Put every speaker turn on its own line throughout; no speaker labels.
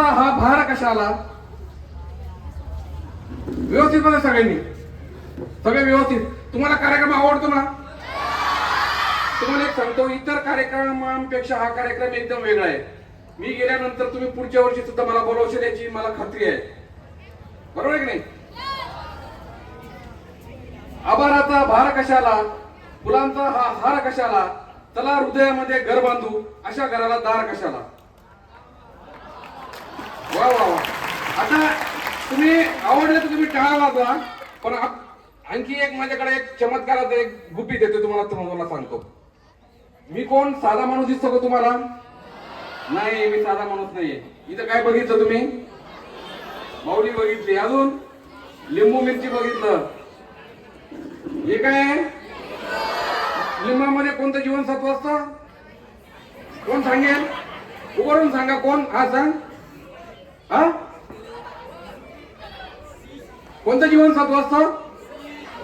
हा भार कशाला? व्यवस्थित बघा सगळ्यांनी, सगळे व्यवस्थित. तुम्हाला कार्यक्रम आवडतो ना? तुम्हाला एक सांगतो, इतर कार्यक्रमांपेक्षा हा कार्यक्रम एकदम वेगळा आहे. मी गेल्यानंतर तुम्ही पुढच्या वर्षी सुद्धा मला बोलवशील याची मला खात्री आहे. बरोबर आहे की नाही? आभाराचा भार कशाला, फुलांचा हा हार कशाला, चला हृदयामध्ये घर बांधू, अशा घराला दार कशाला. वा वा वा. आता तुम्ही आवडले तर तुम्ही टाळा वाजवा, पण आणखी एक माझ्याकडे एक चमत्काराचं एक गुपित देतो तुम्हाला सांगतो. मी कोण साधा माणूस दिसतो का तुम्हाला? नाही, मी साधा माणूस नाहीये. इथं काय बघितलं तुम्ही? माऊली बघितली, अजून लिंबू मिरची बघितलं. हे काय आहे? लिंबामध्ये कोणतं जीवनसत्व असतं? कोण सांगेल? उभारून सांगा कोण. हा सांग. हा, कोणतं जीवनसत्व असतं?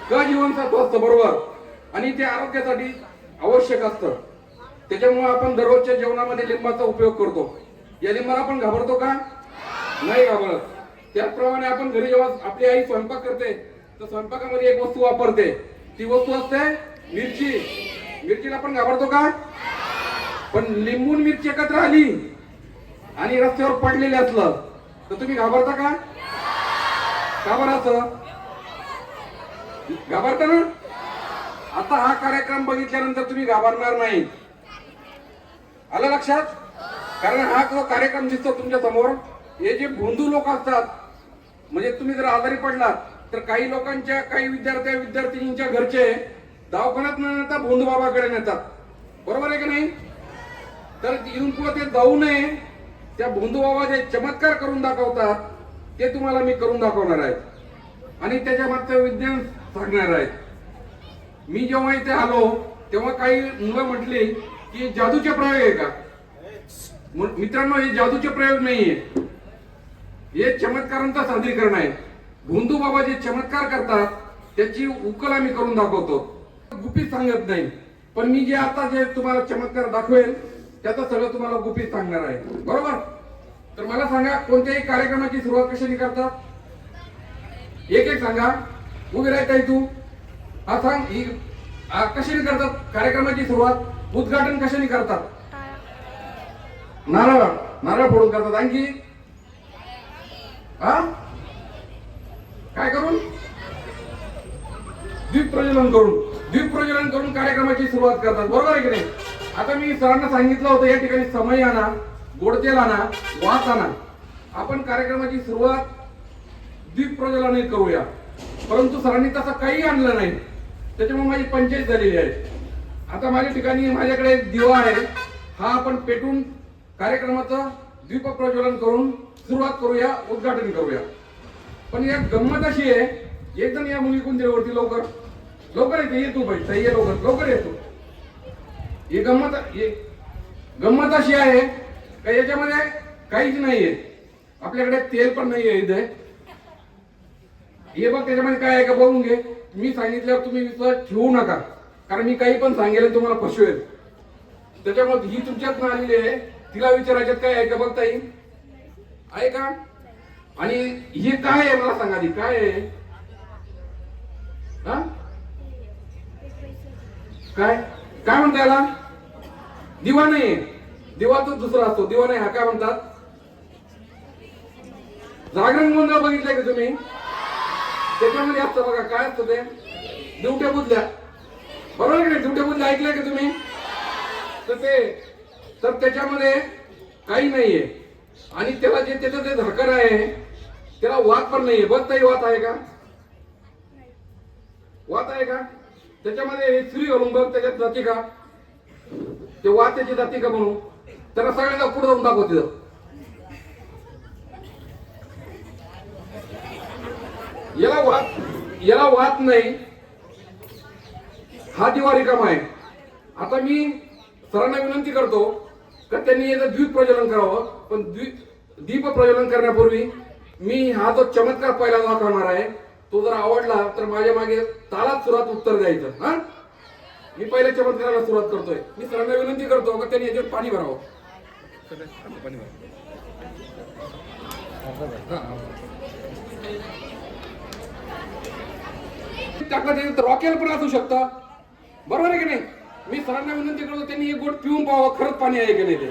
क जीवनसत्व असतं. बरोबर. आणि ते आरोग्यासाठी आवश्यक असतं. त्याच्यामुळे आपण दररोजच्या जेवणामध्ये लिंबाचा उपयोग करतो. या लिंबाला आपण घाबरतो का? नाही घाबरत. त्याचप्रमाणे आपण घरी जेव्हा आपली आई स्वयंपाक करते तर स्वयंपाकामध्ये एक वस्तू वापरते. ती वस्तू असते मिरची. मिरचीला आपण घाबरतो का? पण लिंबू मिरची एकत्र आली आणि रस्त्यावर पडलेले असलं तर तुम्ही घाबरता का? का बरं असं घाबरता ना? आता हा कार्यक्रम बघितल्यानंतर तुम्ही घाबरणार नाही. आलं लक्षात? कारण हा जो कार्यक्रम दिसतो तुमच्या समोर, हे जे भोंदू लोक असतात, म्हणजे तुम्ही जर आजारी पडलात तर काही लोकांच्या, काही विद्यार्थिनींच्या घरचे दवाखान्यात न नेता भोंदू बाबाकडे नेतात. बरोबर आहे की नाही? तर इथून पुढे ते जाऊ नये, त्या भोंदू बाबा जे चमत्कार करून दाखवतात ते तुम्हाला मी करून दाखवणार आहे आणि त्याच्या मागचं विज्ञान सांगणार आहे. मी जेव्हा इथे आलो तेव्हा काही मुलं म्हटली की जादूचे प्रयोग आहे का? मित्रांनो, हे जादूचे प्रयोग नाहीये, हे चमत्कारांचं सादरीकरण आहे. भोंदू बाबा जे चमत्कार करतात त्याची उकल आम्ही करून दाखवतो. गुपित सांगत नाही, पण मी जे आता जे तुम्हाला चमत्कार दाखवेल त्याचं सगळं तुम्हाला गुपित सांगणार आहे. बरोबर? तर मला सांगा, कोणत्याही कार्यक्रमाची सुरुवात कशाने करतात? एक एक सांगा. उभी राहता तू. हा सांग, ही कशाने करतात कार्यक्रमाची सुरुवात? उद्घाटन कशाने करतात? नारळ. नारळ फोडून करतात. आणखी हा काय करून? दीप प्रज्वलन करून. दीप प्रज्वलन करून कार्यक्रमाची सुरुवात करतात. बरोबर आहे की नाही? आता मी सरांना सांगितलं होतं या ठिकाणी समय आणा, गोड तेल आणा, वात आणा. आपण कार्यक्रमाची सुरुवात दीप प्रज्वलनाने करूया, परंतु सरांनी तसं काही आणलं नाही. त्याच्यामुळे माझी पंचायत झालेली आहे. आता माझ्या ठिकाणी माझ्याकडे एक दिवा आहे, हा आपण पेटून कार्यक्रमाचं दीप प्रज्वलन करून सुरुवात करूया, उद्घाटन करूया. पण एक गंमत अशी आहे, एकदम या मुली कोणत्या वरती लवकर लवकर येते. ये तू बाई, सही आहे, लवकर लवकर येतो. ही गंमत अशी आहे का याच्यामध्ये काहीच नाहीये. आपल्याकडे तेल पण नाहीये इथे. हे बघ, त्याच्यामध्ये काय आहे का बघून घे. मी सांगितल्यावर तुम्ही विश्वास ठेवू नका, कारण मी काही पण सांगेल तुम्हाला फसवेल. त्याच्यामुळे ही तुमच्यात आलेली आहे, तिला विचारायच्यात काय आहे का बघता येईल आहे का? आणि हे काय आहे मला सांगा आधी, काय आहे? हा काय काय म्हणता याला? दिवा नाही. दिवा तो दुसरा असतो, दिवा नाही. हा काय म्हणतात? जागरण गोंधळ बघितलंय का तुम्ही? त्याच्यामध्ये असतं बघा, काय असतं ते? दिवट्या बुधल्या. बरोबर आहे की नाही? दिवट्या बुधल्या ऐकलंय का तुम्ही? तर त्याच्यामध्ये काही नाहीये आणि त्याला जे त्याचं जे झाकण आहे त्याला वात पण नाहीये. बघताही वात आहे का? वात आहे का? त्याच्यामध्ये सुरी घालून बघ, त्याच्यात जाते का? ते वात त्याची जाते का म्हणून त्याला सगळ्यांना पुढे जाऊन दाखवते. याला वात नाही. हा दिवा रिकामा आहे. आता मी सरांना विनंती करतो का त्यांनी याचं द्वीप प्रज्वलन करावं, पण दीप प्रज्वलन करण्यापूर्वी मी हा जो चमत्कार पहिला दाखवणार आहे तो जर आवडला तर माझ्या मागे तालात सुरात उत्तर द्यायचं. हा, मी पहिल्या चमत्काराला सुरुवात करतोय. मी सरांना विनंती करतो का त्यांनी याच्यात पाणी भरावं. टाकलं त्याच्यात रॉकेल पण असू शकतं, बरोबर आहे की नाही? मी सरांना विनंती करतो त्यांनी एक गोट पिऊन पाहावं खरंच पाणी आहे की नाही ते.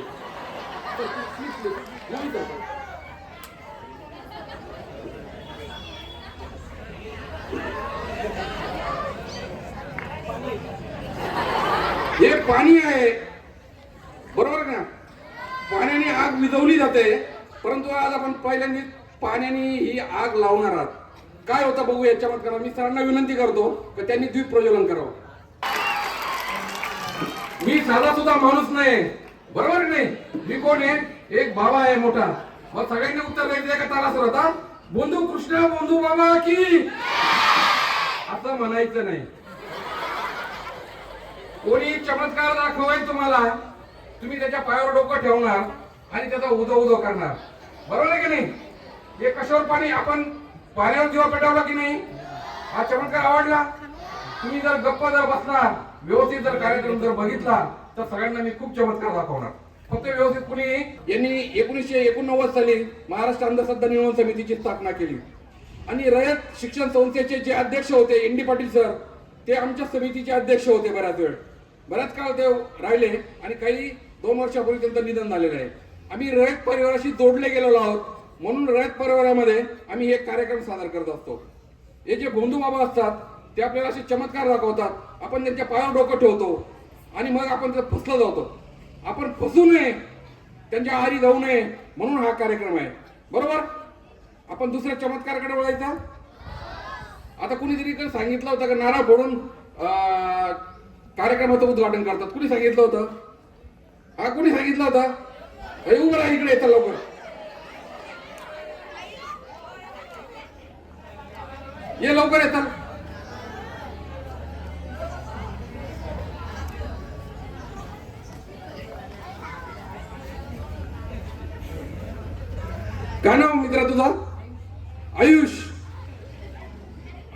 हे पाणी आहे, बरोबर ना? पाण्याने आग विझवली जाते, परंतु आज आपण पहिल्यांदा पाण्याने ही आग लावणार आहात. काय होतं बघू या चमत्कारात. मी सरांना विनंती करतो की त्यांनी द्वीप प्रज्वलन करावं. मी साधा सुद्धा माणूस नाही, बरोबर नाही? मी कोण आहे? एक बाबा आहे मोठा. मग सगळ्यांनी उत्तर द्यायचं का ताला सर होता? बंधू कृष्ण बंधू बाबा की असं म्हणायचं नाही. कोणी चमत्कार दाखवाय तुम्हाला, तुम्ही त्याच्या पायावर डोकं ठेवणार आणि त्याचा उदो उदो करणार, बरोबर आहे की नाही? हे कशावर पाणी, आपण पाण्यावर जेव्हा पेटवला की नाही, हा चमत्कार आवडला. तुम्ही जर गप्प जर बसणार, व्यवस्थित जर कार्यक्रम जर बघितला तर सगळ्यांना मी खूप चमत्कार दाखवणार. फक्त व्यवस्थित कुणी, यांनी 1989 साली महाराष्ट्र अंधश्रद्धा निर्मूलन समितीची स्थापना केली आणि रयत शिक्षण संस्थेचे जे अध्यक्ष होते एन.डी. पाटील सर, ते आमच्या समितीचे अध्यक्ष होते. बऱ्याच काळ ते राहिले आणि काही 2 वर्षापूर्वी त्यांचं निधन झालेलं आहे. आम्ही रयत परिवाराशी जोडले गेलेलो आहोत, म्हणून रयत परिवारामध्ये आम्ही हे कार्यक्रम सादर करत असतो. हे जे बंधू बाबा असतात ते आपल्याला असे चमत्कार दाखवतात, आपण त्यांच्या पायावर डोकं ठेवतो आणि मग आपण ते फसलं जातो. आपण फसू नये, त्यांच्या आहारी जाऊ नये, म्हणून हा कार्यक्रम आहे, बरोबर? आपण दुसऱ्या चमत्काराकडे वळायचा. आता कुणीतरी सांगितलं होतं का नारळ फोडून कार्यक्रमाचं उद्घाटन करतात? कुणी सांगितलं होतं? हा, कुणी सांगितलं होतं? उभं राहा, इकडे येतात लवकर. ये लवकर येतात. काय नाव मित्रा तुझा? आयुष.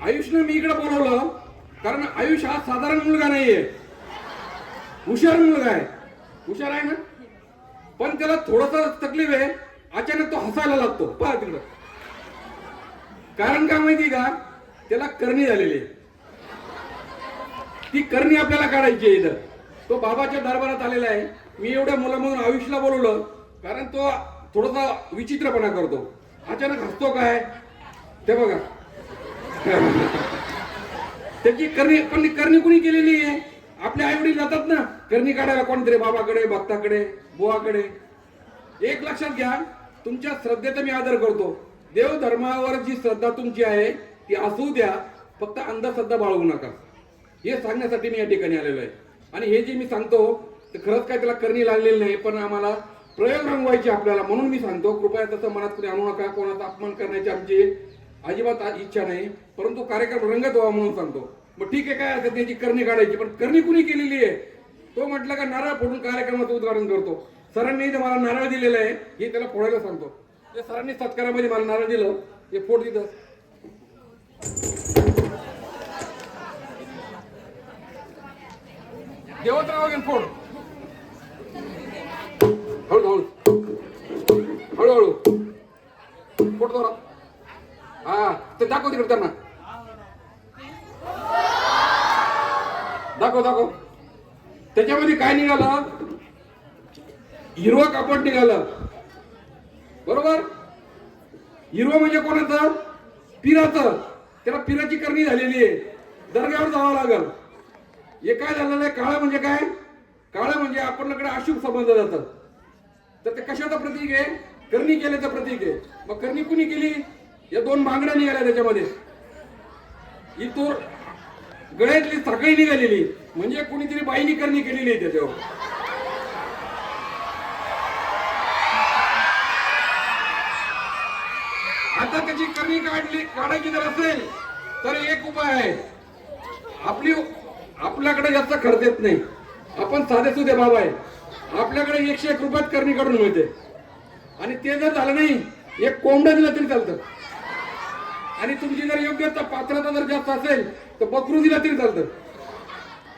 आयुषने मी इकडे बोलवलं कारण आयुष हा साधारण मुलगा नाहीये, हुशार मुलगा आहे. हुशार आहे ना, पण त्याला थोडस तकलीफ आहे. अचानक तो हसायला लागतो, पहा तिकडं. कारण काय माहिती का? त्याला करणी झालेली आहे. ती करणी आपल्याला काढायची आहे. इथं तो बाबाच्या दरबारात आलेला आहे. मी एवढ्या मुलामधून आयुषला बोलवलं कारण तो थोडासा विचित्रपणा करतो. अचानक हसतो काय ते बघा. त्याची करणी कुणी केलेली आहे? आपले आई वडील जातात ना करणी काढायला, कोणतरी बाबाकडे, भक्ताकडे, बुवाकडे. एक लक्षात घ्या, तुमच्या श्रद्धेचा मी आदर करतो. देव धर्मावर जी श्रद्धा तुमची आहे ती असू द्या, फक्त अंधश्रद्धा बाळगू नका, हे सांगण्यासाठी मी या ठिकाणी आलेलो आहे. आणि हे जे मी सांगतो ते खरंच काय त्याला करणी लागलेली नाही, पण आम्हाला प्रयोग रंगवायचे आपल्याला, म्हणून मी सांगतो. कृपया तसं मनात कुणी आणू नका. कोणाचा अपमान करण्याची आमची अजिबात इच्छा नाही, परंतु कार्यक्रम रंगत व्हावा म्हणून सांगतो. मग ठीक आहे, काय असं त्याची करणी काढायची, पण करणी कुणी केलेली आहे? तो म्हटलं का नारळ फोडून कार्यक्रमाचं उद्घाटन करतो. सरांनी इथे मला नारळ दिलेलं आहे, हे त्याला फोडायला सांगतो. ते सरांनी सत्कारामध्ये मला नारळ दिलं, हे फोड तिथं. देवतराव घेऊन फोड, हळूहळू हळूहळू फोड दोरा. हा, ते दाखव तिकडे त्यांना, दाखव. त्याच्यामध्ये काय निघालं? हिरवं कापड निघालं, बरोबर? हिरवं म्हणजे कोणाचं? पिराचं. त्याला पिराची करणी झालेली आहे, दर्ग्यावर जावं लागल. हे काय झालेलं आहे? काळं म्हणजे काय? काळं म्हणजे आपल्याकडे अशुभ समजलं जातं. तर ते कशाचं प्रतीक आहे? करणी केल्याचं प्रतीक आहे. मग करणी कुणी केली? या 2 बांगड्या निघाल्या त्याच्यामध्ये. ही तो गळ्यातली साखळी निघालेली, म्हणजे कुणीतरी बाईनी करणी केलेली आहे त्याच्यावर. आता त्याची करणी काढायची जर असेल तर एक उपाय आहे. आपल्याकडे जास्त खर्च येत नाही, आपण साधे सुधे बाबा आहे. आपल्याकडे 101 रुपयात करणी काढून मिळते. आणि ते जर झालं नाही, एक कोंबडं दिलं तरी चालतं. आणि तुमची जर योग्य पात्रता जर जास्त असेल तर बकरू दिला तरी चालतं.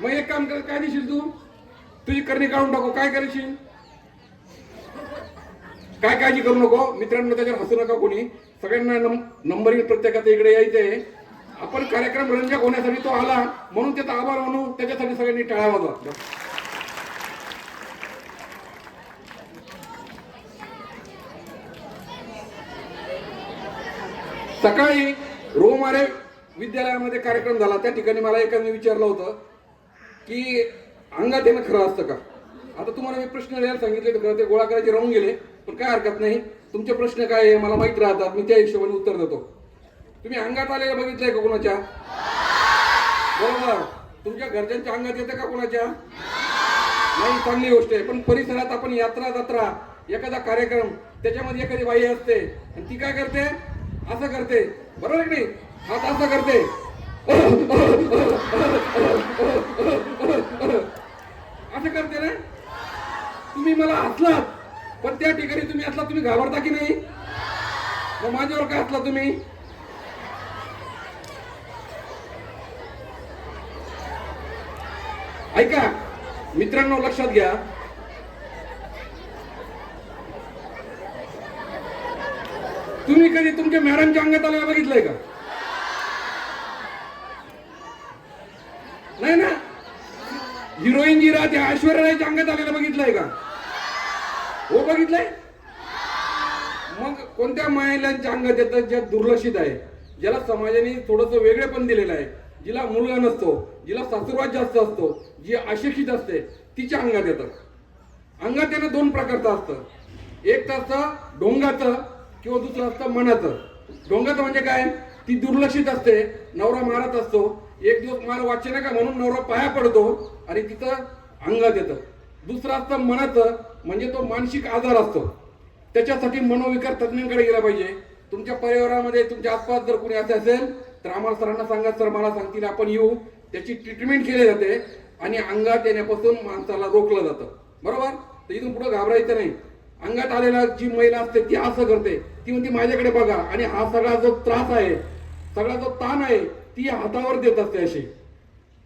मग एक काम कर, काय देशील तू? तुझी करणी काढून टाकू, काय करशील? काय काळजी करू नको मित्रांनो, त्याच्यावर हसू नका कोणी. सगळ्यांना नंबरिंग प्रत्येकाच्या इकडे यायचंय. आपण कार्यक्रम रंजक होण्यासाठी तो आला म्हणून त्याचा आभार मानू, त्याच्यासाठी सगळ्यांनी टाळ्या वाजवा. सकाळी रोमारे विद्यालयामध्ये कार्यक्रम झाला, त्या ठिकाणी मला एकाने विचारलं होतं की अंगात येणं खरं असतं का. आता तुम्हाला मी प्रश्न लिहायला सांगितले तर खरं ते गोळा करायचे राहून गेले, पण काय हरकत नाही. तुमचे प्रश्न काय आहे मला माहित राहतात, मी त्या हिशोबाने उत्तर देतो. तुम्ही अंगात आलेलं बघितलंय का कोणाच्या? बरोबर. तुमच्या घरच्यांच्या अंगात येतं का कोणाच्या? नाही, चांगली गोष्ट आहे. पण परिसरात आपण यात्रा जत्रा एखादा कार्यक्रम त्याच्यामध्ये एखादी बाई असते आणि ती काय करते? असं करते, बरोबर की नाही? हात असं करते, असं करते ना. तुम्ही मला हसलात, पण त्या ठिकाणी तुम्ही असला तुम्ही घाबरता की नाही? मग माझ्यावर काय हसला तुम्ही? ऐका मित्रांनो, लक्षात घ्या. तुम्ही कधी तुमच्या मॅडमच्या अंगात आलेलं बघितलंय का? नाही ना. हिरोईन जी राहते ऐश्वर्या रायच्या अंगात आलेलं बघितलंय का? हो, बघितलंय. मग कोणत्या महिलांच्या अंगात येतं? ज्या दुर्लक्षित आहे, ज्याला समाजाने थोडंसं वेगळेपण दिलेलं आहे, जिला मुलगा नसतो, जिला सासुरवास जास्त असतो, जी अशिक्षित असते, तिच्या अंगात येतं. अंगात येणं दोन प्रकारचं असतं. एक तर असतं ढोंगाचं किंवा दुसरं असतं मनाचं. ढोंगाचं म्हणजे काय? ती दुर्लक्षित असते, नवरा मारत असतो, एक दिवस मार वाचे नका म्हणून नवरा पाया पडतो आणि तिथं अंगात येतं. दुसरं असतं मनाचं, म्हणजे तो मानसिक आजार असतो. त्याच्यासाठी मनोविकार तज्ञांकडे गेला पाहिजे. तुमच्या परिवारामध्ये तुमच्या आसपास जर कोणी असे असेल तर आम्हाला सरांना सांगा, सर मला सांगतील, आपण येऊ. त्याची ट्रीटमेंट केली जाते आणि अंगात येण्यापासून माणसाला रोखलं जातं. बरोबर. तर इथून पुढे घाबरायचं नाही. अंगात आलेला जी महिला असते ती असं करते, ती म्हणते माझ्याकडे बघा, आणि हा सगळा जो त्रास आहे, सगळा जो ताण आहे, ती हातावर देत असते अशी,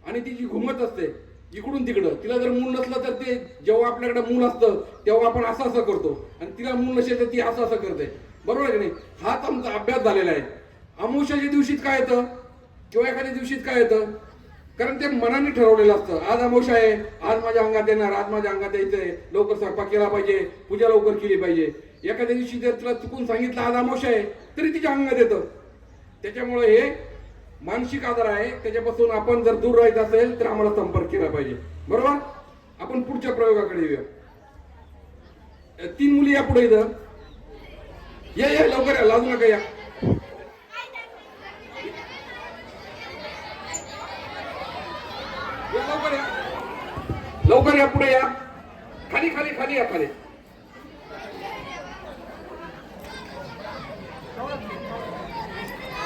आणि ती जी घुमत असते इकडून तिकडं. तिला जर मूल नसलं तर ते जेव्हा आपल्याकडे मूल असतं तेव्हा आपण असं असं करतो, आणि तिला मूल नसेल तर ती असं असं करते. बरोबर आहे की नाही? हाच आमचा अभ्यास झालेला आहे. अमावस्याच्या दिवशीत काय येतं किंवा एखाद्या दिवशीत काय येतं? कारण ते मनाने ठरवलेलं असतं. आज अमावस्या आहे, आज माझ्या अंगात येणार, आज माझ्या अंगात यायचंय, लवकर स्वयंपाक केला पाहिजे, पूजा लवकर केली पाहिजे. एखाद्या दिवशी जर तुला चुकून सांगितलं आज अमावस्या आहे, तरी तिच्या अंगात येतं. त्याच्यामुळे हे मानसिक आजार आहे, त्याच्यापासून आपण जर दूर राहायचं असेल तर आम्हाला संपर्क केला पाहिजे. बरोबर. आपण पुढच्या प्रयोगाकडे येऊया. 3 मुली या पुढे इथं या, लवकर या, लाजू नका, या. लवकर या, लवकर या, पुढे या. खाली खाली खाली या, खाली.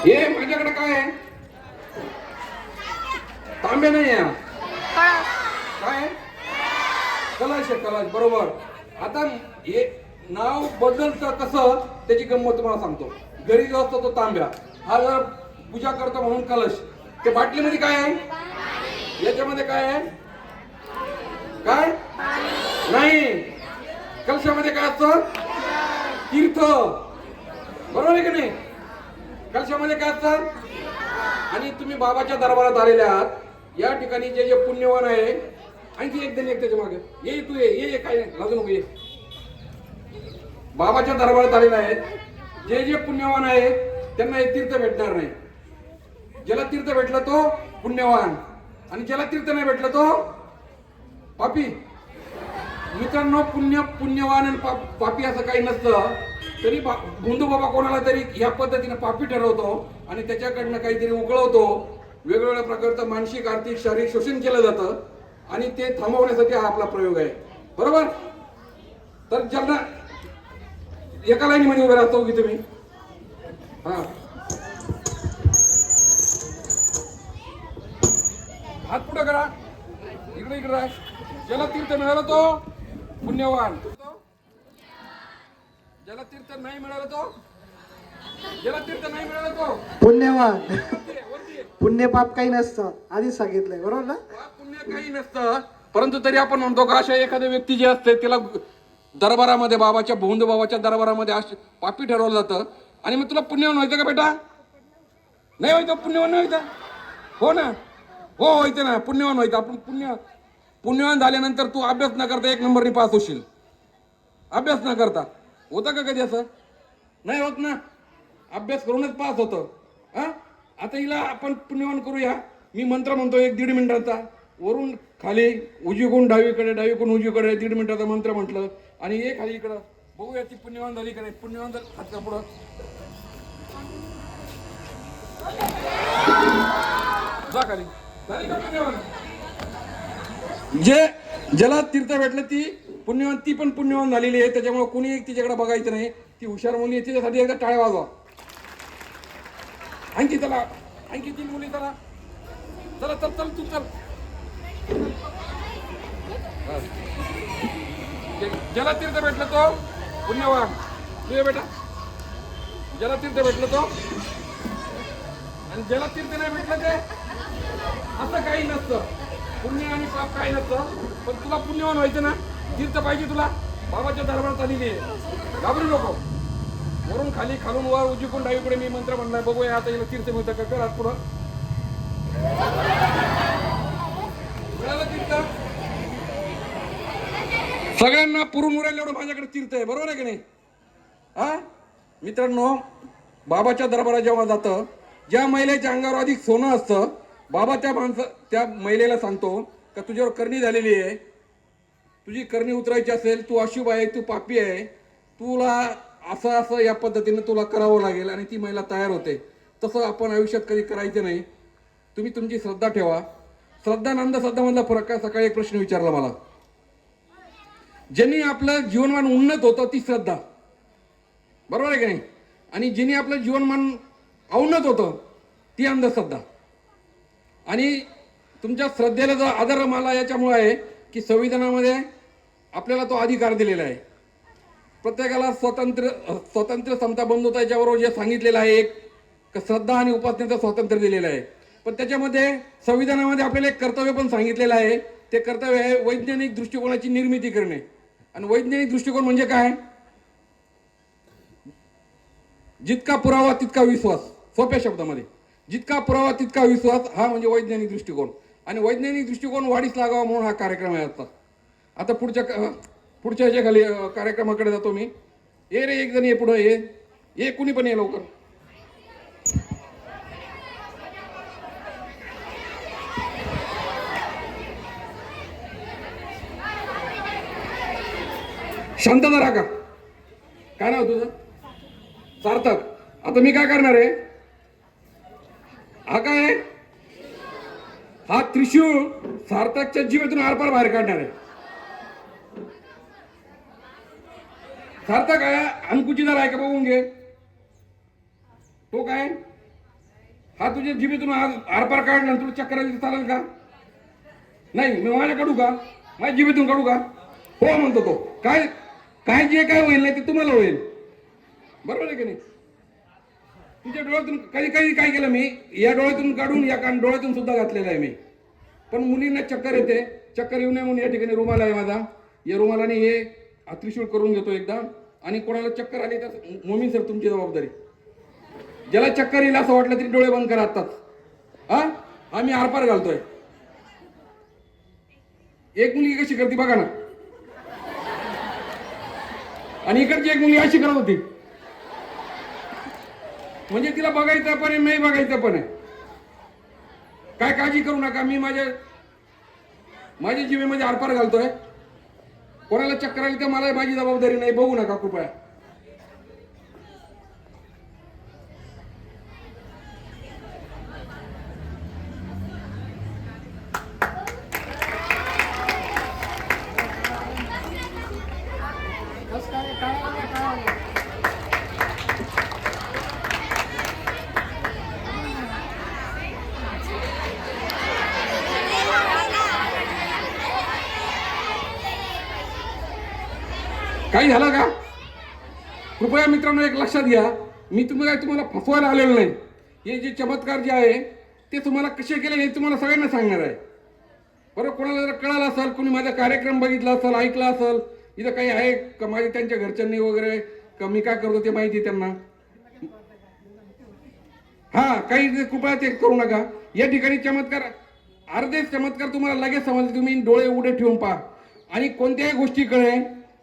हे माझ्याकडे काय आहे? तांबे नाही या. काय? कलश आहे, कलश. बरोबर. आता हे नाव बदलतं कसं त्याची गंमत तुम्हाला सांगतो. घरी जो असतो तो तांब्या, हा जर पूजा करतो म्हणून कलश. ते बाटलीमध्ये काय आहे? याच्यामध्ये काय आहे? काय नाही. कलशामध्ये काय असतं? तीर्थ. बरोबर आहे की नाही? कलशामध्ये काय असतं? आणि तुम्ही बाबाच्या दरबारात आलेले आहात. या ठिकाणी जे जे पुण्यवान आहे, आणखी एक जण एक त्याच्या मागे ये, तू ये, काय नाही, लाजू नको, ये. बाबाच्या दरबारात आलेले आहेत, जे जे पुण्यवान आहे त्यांना हे तीर्थ भेटणार नाही. ज्याला तीर्थ भेटलं तो पुण्यवान, आणि ज्याला तीर्थ नाही भेटलं तो पापी. मित्रांनो, पुण्यवान आणि पापी असं काही नसतं. तरी भोंदू बाबा कोणाला तरी या पद्धतीने पापी ठरवतो आणि त्याच्याकडनं काहीतरी उकळवतो. वेगवेगळ्या प्रकारचं मानसिक, आर्थिक, शारीरिक शोषण केलं जातं, आणि ते थांबवण्यासाठी हा आपला प्रयोग आहे. बरोबर. तर ज्यांना एका लाईनीमध्ये उभे राहतो की तुम्ही, हा, हात पुढे करा, इकडे इकडे राहा. ज्याला तीर्थ मिळालं तो पुण्यवान, ज्याला तीर्थ नाही मिळालं तो, ज्याला तीर्थ नाही मिळालं तो
पुण्यवान. पुण्य पाप काही नसतं, आधीच सांगितलंय. बरोबर ना?
पुण्य काही नसतं, परंतु तरी आपण म्हणतो का अशा एखाद्या व्यक्ती जी असते तिला दरबारामध्ये बाबाच्या भोंदू बाबाच्या दरबारामध्ये पापी ठरवलं जातं आणि मग तुला पुण्यवान व्हायचं का बेटा? नाही व्हायचं, पुण्यवान नाही व्हायचं? हो ना, हो व्हायचं ना, पुण्यवान व्हायचं. आपण पुण्यवान झाल्यानंतर तू अभ्यास न करता 1 नंबरनी पास होशील. अभ्यास न करता होता का कधी असं? नाही होत ना, अभ्यास करूनच पास होतं. हा, आता हिला आपण पुण्यवान करूया. मी मंत्र म्हणतो 1-1.5 मिनिटाचा, वरून खाली उजवीकडून डावीकडे, डावीकडून उजवीकडे 1.5 मिनिटाचा मंत्र म्हटलं आणि ये खाली इकडं बघूया ती पुण्यवान झाली का नाही. पुण्यवान झाली, हात कर पुढं. जा खाली. झाली का पुण्यवान? ज्याला तीर्थ भेटलं ती पुण्यवान, ती पण पुण्यवान झालेली आहे. त्याच्यामुळे कोणी तिच्याकडे बघायचं नाही. ती हुशार मुली आहे, तिच्यासाठी एकदा टाळ्या वाजवा. आणखी चला, आणखी 3 मुली चला. चला चल चल तू चल. ज्याला तीर्थ भेटलं तो पुण्यवान. तू ये बेटा. ज्याला तीर्थ भेटलं तो, आणि ज्याला तीर्थ नाही भेटलं ते असं काही नसतं. पुण्य आणि पाप काही नसतं. पण तुला पुण्यवान व्हायचं ना, तीर्थ पाहिजे तुला. बाबाच्या दरबारात आलेली आहे, घाबरू नको. वरून खाली, खालून वर, उजवीकडून डावीकडे मी मंत्र म्हणलाय. बघूया आता हिला तीर्थ मिळतं का. कर आज पुढं. मिळालं तीर्थ? सगळ्यांना पुरून उरायला एवढं माझ्याकडे तीर्थ आहे, बरोबर आहे की नाही? हा मित्रांनो, बाबाच्या दरबारात जेव्हा जातं, ज्या महिलेच्या अंगावर अधिक सोनं असतं, बाबा त्या महिलेला सांगतो का तुझ्यावर करणी झालेली आहे, तुझी करणी उतरायची असेल, तू अशुभ आहे, तू पापी आहे, तुला असं असं या पद्धतीने तुला करावं लागेल. आणि ती महिला तयार होते. तसं आपण आयुष्यात कधी करायचं नाही. तुम्ही तुमची श्रद्धा ठेवा. श्रद्धा आणि अंधश्रद्धामधला फरक काय? सकाळी एक प्रश्न विचारला मला. ज्यांनी आपलं जीवनमान उन्नत होतं ती श्रद्धा, बरोबर आहे की नाही? आणि ज्यांनी आपलं जीवनमान अवनत होतं ती अंधश्रद्धा. आणि तुमच्या श्रद्धेला जो आदर मला याच्यामुळे आहे की संविधानामध्ये आपल्याला तो अधिकार दिलेला आहे. प्रत्येकाला स्वतंत्र समता बंधुता याच्याबरोबर जे सांगितलेलं आहे, एक श्रद्धा आणि उपासनेचं स्वातंत्र्य दिलेलं आहे. पण त्याच्यामध्ये संविधानामध्ये आपल्याला एक कर्तव्य पण सांगितलेलं आहे. ते कर्तव्य आहे वैज्ञानिक दृष्टिकोनाची निर्मिती करणे. आणि वैज्ञानिक दृष्टिकोन म्हणजे काय? जितका पुरावा तितका विश्वास. सोप्या शब्दामध्ये, जितका पुरावा तितका विश्वास, हा म्हणजे वैज्ञानिक दृष्टिकोन. आणि वैज्ञानिक दृष्टिकोन वाढीस लागावा म्हणून हा कार्यक्रम आहे आजचा. आता पुढच्या ह्याच्या खाली कार्यक्रमाकडे जातो मी. ये रे, एक जण ये पुढं, ये कुणी पण ये लवकर. शांतता राखा. काय नाव तुझं? सार्थक. आता मी काय करणार आहे, हा काय, हा त्रिशूळ सार्थकच्या जीवातून आरपार बाहेर काढणार आहे. सार्थक आहे अंकुचीदार आहे का बघून घे. तो काय, हा तुझ्या जिभेतून आरपार काढला, तुला चक्कर आली चालेल का? नाही. मी माझ्या काढू का? माझ्या जिभेतून काढू का? हो म्हणतो तो. काय काय जे काय होईल नाही ते तुम्हाला होईल, बरोबर आहे की नाही? तुझ्या डोळ्यातून काही काही काय केलं मी, या डोळ्यातून काढून या डोळ्यातून सुद्धा घातलेलं आहे मी. पण मुलींना चक्कर येते, चक्कर येऊ नये म्हणून या ठिकाणी रुमाल आहे माझा. या रुमालाने हे त्रिशूळ करून घेतो एकदा. आणि कोणाला चक्कर आली तर मोमीन सर तुमची जबाबदारी. ज्याला चक्कर येईल असं वाटलं तरी डोळे बंद करा आत्ताच. हा, आम्ही आरपार घालतोय. एक मुलगी कशी करते बघा ना, आणि इकडची एक मुलगी अशी करत होती. म्हणजे तिला बघायचं पण आहे, नाही बघायचं पण आहे. काय काळजी करू नका, मी माझ्या जीवेमध्ये आरपार घालतोय. कोणाला चक्कर आली तर मला माझी जबाबदारी नाही, बघू नका कृपया. काही झालं का? कृपया मित्रांनो एक लक्षात घ्या, मी तुम्हाला फसवायला आलेलो नाही. हे जे चमत्कार जे आहे ते तुम्हाला कसे केले हे तुम्हाला सगळ्यांना सांगणार आहे. बरोबर? कोणाला जर कळालं असेल, कोणी माझा कार्यक्रम बघितला असेल, ऐकला असेल, इथं काही आहे का माझे त्यांच्या घरच्यांनी वगैरे का मी काय करतो ते माहिती आहे त्यांना? हा, काही कृपया ते करू नका. या ठिकाणी चमत्कार, अर्धे चमत्कार तुम्हाला लगेच समजले. तुम्ही डोळे उघडे ठेवून पहा आणि कोणत्याही गोष्टीकडे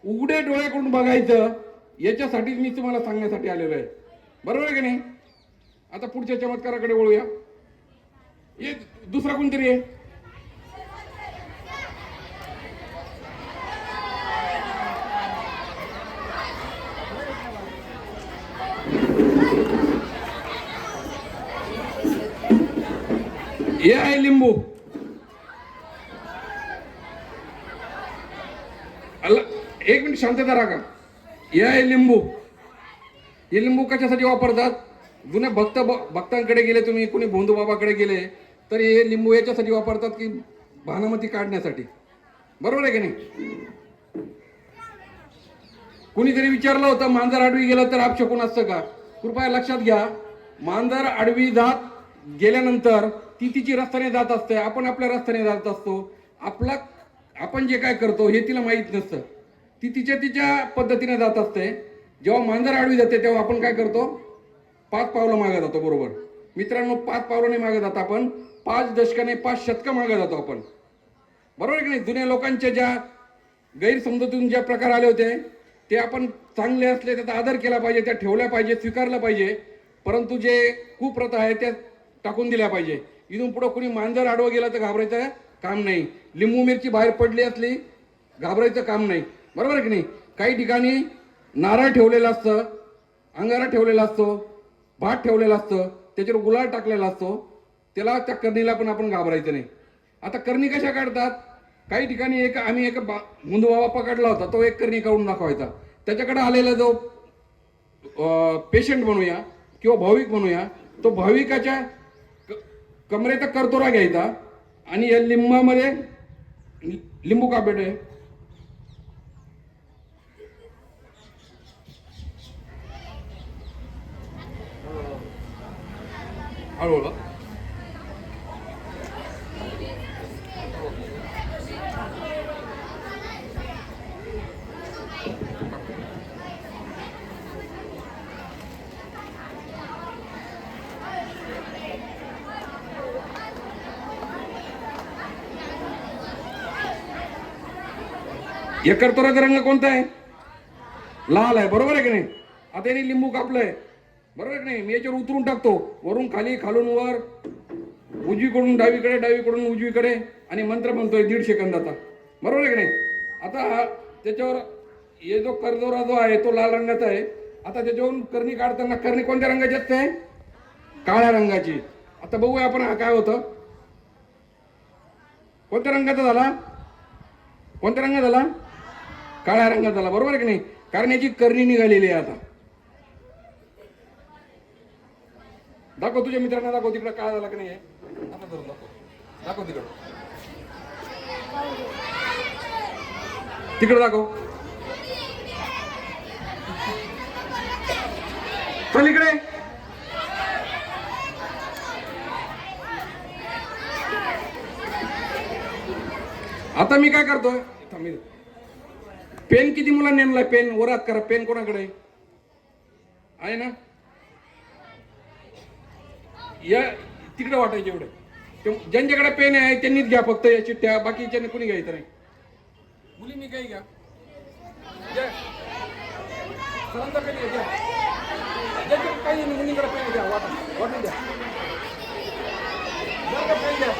उघडे डोळे करून बघायचं, याच्यासाठी मी तुम्हाला सांगण्यासाठी आलेलो आहे. बरोबर आहे की नाही? आता पुढच्या चमत्काराकडे वळूया. हे दुसरा कोणतरी आहे. हे आहे लिंबू. एक मिनिट शांतता राखा. हे आहे लिंबू. हे लिंबू कशासाठी वापरतात? जुन्या भक्तांकडे गेले तुम्ही, कोणी भोंदू बाबाकडे गेले तर हे लिंबू याच्यासाठी वापरतात की भानामती काढण्यासाठी. बरोबर आहे की नाही? कुणीतरी विचारलं होतं मांजर आडवी गेलं तर अपशकुन असतं का? कृपया लक्षात घ्या, मांजर आडवी जात गेल्यानंतर ती तिची रस्त्याने जात असते, आपण आपल्या रस्त्याने जात असतो. आपण जे काय करतो हे तिला माहीत नसतं. ती तिच्या पद्धतीने जात असते. जेव्हा मांजर आडवी जाते तेव्हा आपण काय करतो? 5 पावलं मागे जातो. बरोबर मित्रांनो, 5 पावलं नाही मागे जात आपण, 5 दशकाने 5 शतकं मागे जातो आपण. बरोबर आहे की नाही? जुन्या लोकांच्या ज्या गैरसमजुतीतून ज्या प्रकार आले होते ते आपण चांगले असले त्याचा आदर केला पाहिजे, त्या ठेवल्या पाहिजे, स्वीकारलं पाहिजे. परंतु जे कुप्रथा आहे त्या टाकून दिल्या पाहिजे. इथून पुढे कोणी मांजर आडवं गेलं तर घाबरायचं काम नाही. लिंबू मिरची बाहेर पडली असली घाबरायचं काम नाही. बरोबर आहे की नाही? काही ठिकाणी नारळ ठेवलेला असतं, अंगारा ठेवलेला असतो, भात ठेवलेला असतं, त्याच्यावर गुलाल टाकलेला असतो, त्याला त्या करणीला पण आपण घाबरायचं नाही. आता करणी कशा काढतात? काही ठिकाणी आम्ही मुंदू बाबा पकडला होता, तो एक करणी काढून दाखवायचा. त्याच्याकडे आलेला जो पेशंट म्हणूया किंवा भाविक म्हणूया, तो भाविकाच्या कमरेचा करतोरा घ्यायचा आणि या लिंबामध्ये लिंबू का बेटे हळूहळू या करतोराचा रंग कोणता आहे? लाल आहे. बरोबर आहे की नाही? आता याने लिंबू कापलंय. बरोबर आहे की नाही? मी याच्यावर उतरून टाकतो, वरून खाली, खालून वर, उजवीकडून डावीकडे, डावीकडून उजवीकडे आणि मंत्र म्हणतोय 1.5 सेकंदाचा. बरोबर आहे की नाही? आता त्याच्यावर हे जो करदोरा जो आहे तो लाल रंगाचा आहे. आता त्याच्यावरून करणी काढताना करणी कोणत्या रंगाची असते? काळ्या रंगाची. आता बघूया आपण हा काय होतं. कोणत्या रंगाचा झाला? कोणत्या रंगात झाला? काळ्या रंगात झाला. बरोबर आहे की नाही? कारण याची करणी निघालेली आहे. आता दाखव तुझ्या मित्रांना, दाखव तिकडे काय झाला की नाही. आता धरून दाखव, दाखव तिकडं, तिकडे दाखव. चल इकडे. आता मी काय करतोय, पेन किती मुलांनी आणलाय? पेन वरात करा. पेन कोणाकडे आहे ना? या तिकडे वाटायचे एवढे. ज्यांच्याकडे पेन आहे त्यांनीच घ्या फक्त या चिठ्ठ्या, बाकीच्याने कोणी घ्यायचं नाही. मुलींनी काही घ्या. काही मुलींकडे पेन घ्या, वाटून द्या. पेन घ्या.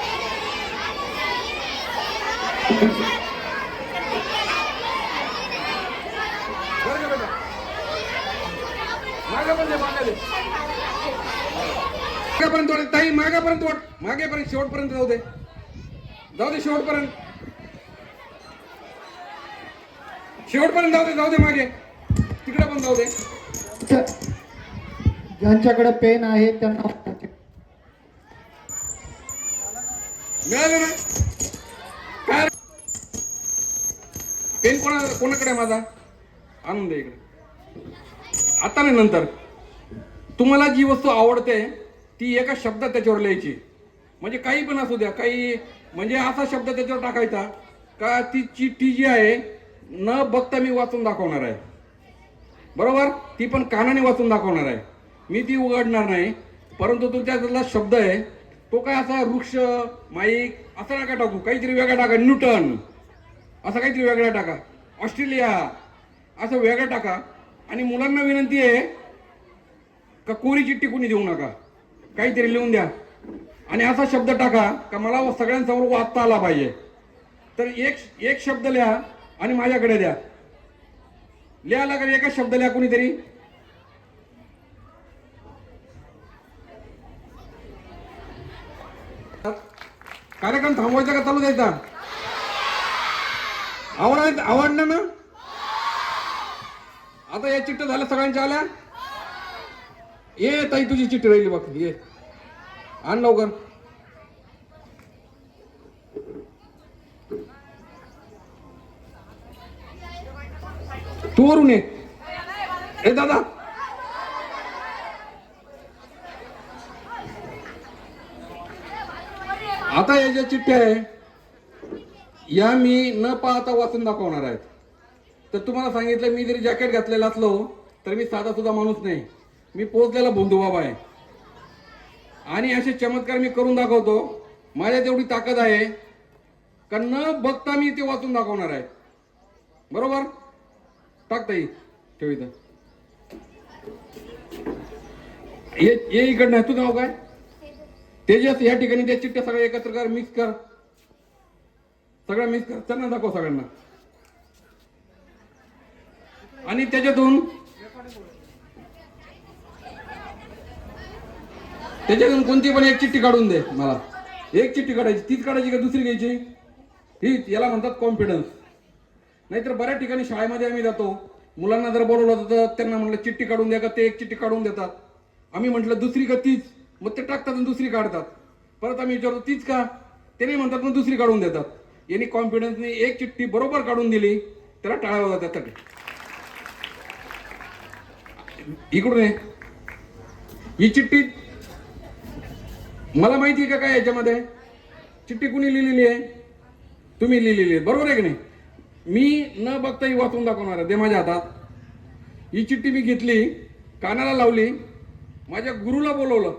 मागापर्यंत ताई, मागापर्यंत वाट, मागेपर्यंत शेवटपर्यंत जाऊ दे, जाऊ दे शेवटपर्यंत, शेवटपर्यंत जाऊ दे मागे, तिकडे पण जाऊ दे.
ज्यांच्याकडे पेन आहे त्यांना
मिळालं ना? काय पेन कोणाकडे आहे माझा? आणून दे इकडे. आता नाही, नंतर. तुम्हाला जी वस्तू आवडते ती एका शब्दात त्याच्यावर लिहायची. म्हणजे काही पण असू द्या, काही म्हणजे असा शब्द त्याच्यावर टाकायचा का ती चिठ्ठी जी आहे न बघता मी वाचून दाखवणार आहे, बरोबर? ती पण कानाने वाचून दाखवणार आहे, मी ती उघडणार नाही. परंतु तुमच्यातला शब्द आहे तो काय असा वृक्ष, माईक असं नका टाकू, काहीतरी वेगळा टाका. न्यूटन असं काहीतरी वेगळा टाका, ऑस्ट्रेलिया असं वेगळं टाका. आणि मुलांना विनंती आहे का कोरी चिठ्ठी कोणी देऊ नका, काहीतरी लिहून द्या आणि असा शब्द टाका का मला सगळ्यांसमोर वाचता आला पाहिजे. तर एक शब्द लिहा आणि माझ्याकडे द्या. लिहायला का एकच शब्द लिहा कोणीतरी. कार्यक्रम थांबवायचा का चालू द्यायचा? आवडलं ना? आता या चिठ्ठ्या झाल्या सगळ्यांच्या आल्या. ये ताई तुझी चिठ्ठी राहिली बघ, ये आण लवकर. तू वरून ये. ए दादा, आता या ज्या चिठ्ठ्या आहे या मी न पाहता वाचून दाखवणार आहेत. तर तुम्हाला सांगितलं, मी जरी जॅकेट घातलेलं असलो तर मी साधा सुद्धा माणूस नाही, मी पोचलेला बंधू बाबा आहे. आणि असे चमत्कार मी करून दाखवतो. माझ्यात एवढी ताकद आहे का न बघता मी ते वाचून दाखवणार आहे, बरोबर? टाकता येईल, ठेव इथं. ये इकडनं. तुझं नाव काय? तेजस. या ठिकाणी त्या चिठ्ठ्या सगळ्या एकत्र कर, मिक्स कर, सगळं मिक्स कर. त्यांना दाखव सगळ्यांना. आणि त्याच्यातून कोणती पण एक चिठ्ठी काढून दे मला. एक चिठ्ठी काढायची, तीच काढायची का दुसरी घ्यायची? हीच. याला म्हणतात कॉन्फिडन्स. नाहीतर बऱ्याच ठिकाणी शाळेमध्ये आम्ही जातो, मुलांना जर बोलवलं होतं तर त्यांना म्हटलं चिठ्ठी काढून द्या का, ते एक चिठ्ठी काढून देतात. आम्ही म्हटलं दुसरी का तीच, मग ते टाकतात आणि दुसरी काढतात. परत आम्ही विचारतो तीच का, ते नाही म्हणतात, मग दुसरी काढून देतात. यांनी कॉन्फिडन्सने एक चिठ्ठी बरोबर काढून दिली, त्याला टाळ्या वाजवतात. इकडून आहे ही चिठ्ठी. मला माहिती आहे का काय याच्यामध्ये चिठ्ठी कुणी लिहिलेली आहे? तुम्ही लिहिलेली आहे, बरोबर आहे की नाही? मी न बघता ही वाचून दाखवणार आहे. दे माझ्या हातात. ही चिठ्ठी मी घेतली, कानाला लावली, माझ्या गुरुला बोलवलं.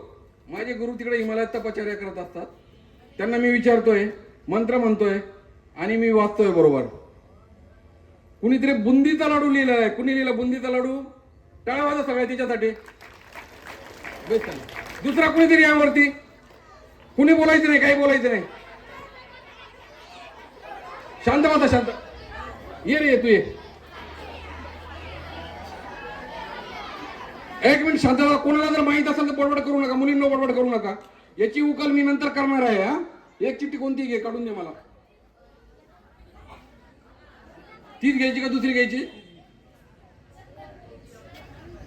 माझे गुरु तिकडे हिमालयात तपश्चर्या करत असतात. त्यांना मी विचारतोय, मंत्र म्हणतोय आणि मी वाचतोय बरोबर. कुणीतरी बुंदीचा लाडू लिहिलेला आहे. कुणी लिहिला बुंदीचा लाडू? टाळ्या वाजवा सगळ्या तिच्यासाठी. दुसरा कुणीतरी यावरती. कुणी बोलायचं नाही, काही बोलायचं नाही. शांत बसा, शांत. ये रे, तू ये. एक मिनिट शांत बसा. कोणाला जर माहित असेल तर बडबड करू नका, मुलींना बडबड करू नका. याची उकल मी नंतर करणार आहे. हा, एक चिठ्ठी कोणती घे, काढून दे मला. तीच घ्यायची का दुसरी घ्यायची?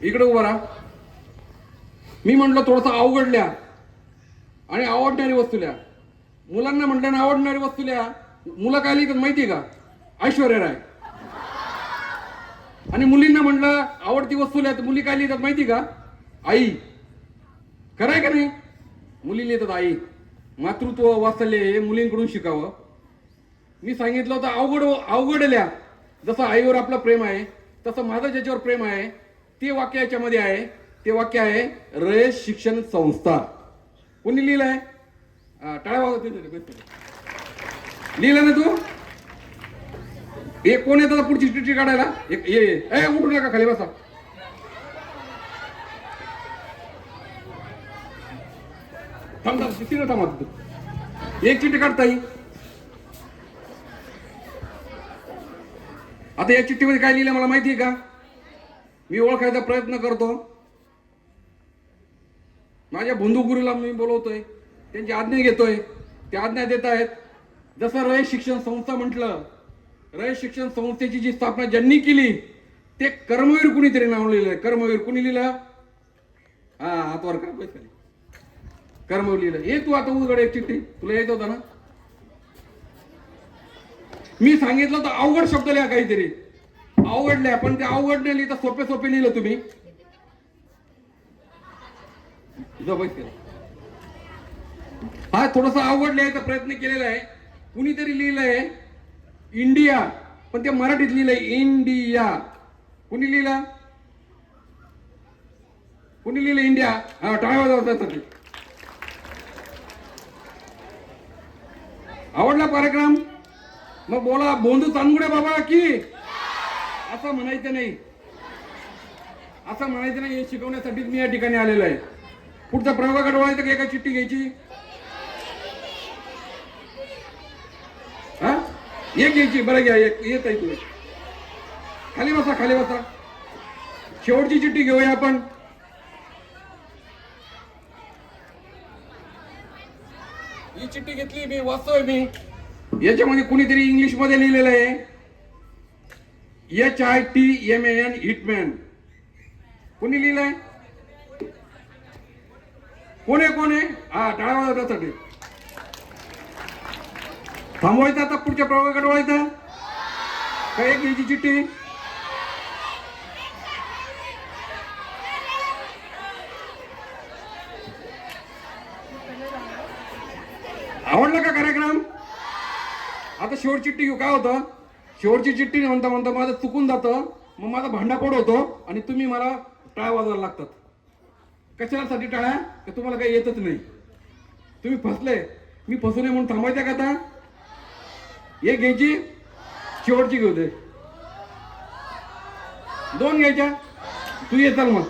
इकडे उभा राहा. मी म्हटलं थोडस अवघड लिहा आणि आवडणारी वस्तू लिहा. मुलांना म्हटलं ना आवडणारी वस्तू लिहा. मुलं काय लिहितात माहितीये का? ऐश्वर्या राय. आणि मुलींना म्हटलं आवडती वस्तू लिहा, तर मुली काय लिहितात माहिती का? आई. खरंय का नाही? मुली लिहितात आई. मातृत्व वात्सल्य हे मुलींकडून शिकावं. मी सांगितलं होतं अवघड लिहा. जसं आईवर आपलं प्रेम आहे तसं माझं ज्याच्यावर प्रेम आहे ते वाक्य याच्यामध्ये आहे. ते वाक्य आहे रयत शिक्षण संस्था. कोणी लिहिलंय? टाळ्या वाजवते. लिहिलं ना तू? एक कोण येतात पुढची चिठ्ठी काढायला? ये उठू नका, खाली बसा. थांबा. एक चिठ्ठी काढता येईल. आता या चिठ्ठीमध्ये काय लिहिलं मला माहिती आहे का? मी ओळखायचा प्रयत्न करतो. माझ्या बंधू गुरुला मी बोलवतोय, त्यांची आज्ञा घेतोय, त्या आज्ञा देत आहेत. जसं रयत शिक्षण संस्था म्हटलं, रयत शिक्षण संस्थेची जी स्थापना ज्यांनी केली ते कर्मवीर कुणीतरी नाव लिहिलंय. कर्मवीर कुणी लिहिलं? हा, हातवर कर. कर्मवीर लिहिलं. हे तू आता उघड एक चिठ्ठी. तुला येत होता ना? मी सांगितलं तर अवघड शब्द लिहा, काहीतरी अवघड लिहा. पण ते अवघड नाही लिहिता सोपे लिहिलं तुम्ही. हा थोडासा अवघड लिहायचा प्रयत्न केलेला आहे. कुणीतरी लिहिलंय इंडिया पण ते मराठीत लिहिलंय इंडिया. कुणी लिहिलं? कुणी लिहिलं इंडिया? हा, टाळ्या वाजवा त्यासाठी. आवडला कार्यक्रम? मग बोला, बोंधू चांदगुडे बाबा की. असं म्हणायचं नाही, असं म्हणायचं नाही. हे शिकवण्यासाठीच मी या ठिकाणी आलेलो आहे. पुढचा प्रयोगाकडे वळायचं का एका चिठ्ठी घ्यायची? हा, एक घ्यायची. बरं घ्या, एक येत आहे तुम्ही. खाली बसा, खाली बसा. शेवटची चिठ्ठी घेऊया आपण. ही चिठ्ठी घेतली, मी वाचतोय. मी याच्यामध्ये कुणीतरी इंग्लिश मध्ये लिहिलेलं आहे HITMAN, हिटमॅन. कोणी लिहिलंय? कोण आहे, कोण आहे? हा, टाळा वाजवण्यासाठी. थांबवायचं आता, पुढच्या प्रभागाकडे वळायचं. काय घ्यायची चिठ्ठी? आवडला का कार्यक्रम? आता शेवट चिठ्ठी घेऊ. काय होतं, शेवटची चिठ्ठी म्हणता म्हणता माझं चुकून जातं, मग माझा भांडाफोड होतो आणि तुम्ही मला टाळ्या वाजवायला लागतात. कशासाठी टाळ्या? का तुम्हाला काही येतच नाही, तुम्ही फसले. मी फसू नये म्हणून थांबायचं का आता? एक घ्यायची, शेवटची घेऊ दे. दोन घ्यायच्या. तू ये, चल मग.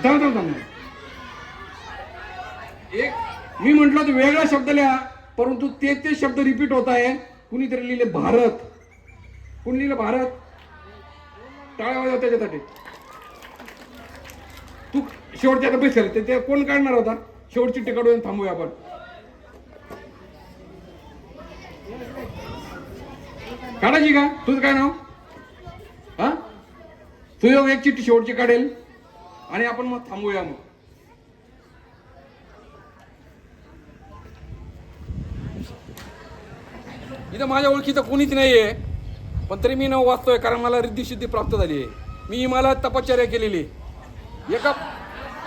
थांब थांब थांब. एक मी म्हंटल तू वेगळा शब्द लिहा, परंतु ते शब्द रिपीट होत आहे. कुणीतरी लिहिले भारत. कुणी लिहिलं भारत? टाळ्या वाजवा त्याच्यासाठी. तू शेवटच्या अभ्यास केला ते कोण काढणार होता? शेवटची चिठ्ठी काढून थांबूया आपण. काढायची का? तुझं काय नाव? हा, तुझं एक चिठ्ठी शेवटची काढेल आणि आपण मग थांबूया. मग इथं माझ्या ओळखीचं कोणीच नाहीये, पण तरी मी नाव वाचतोय, कारण मला रिद्धी सिद्धी प्राप्त झाली आहे. मी मला तपश्चर्या केलेली एका,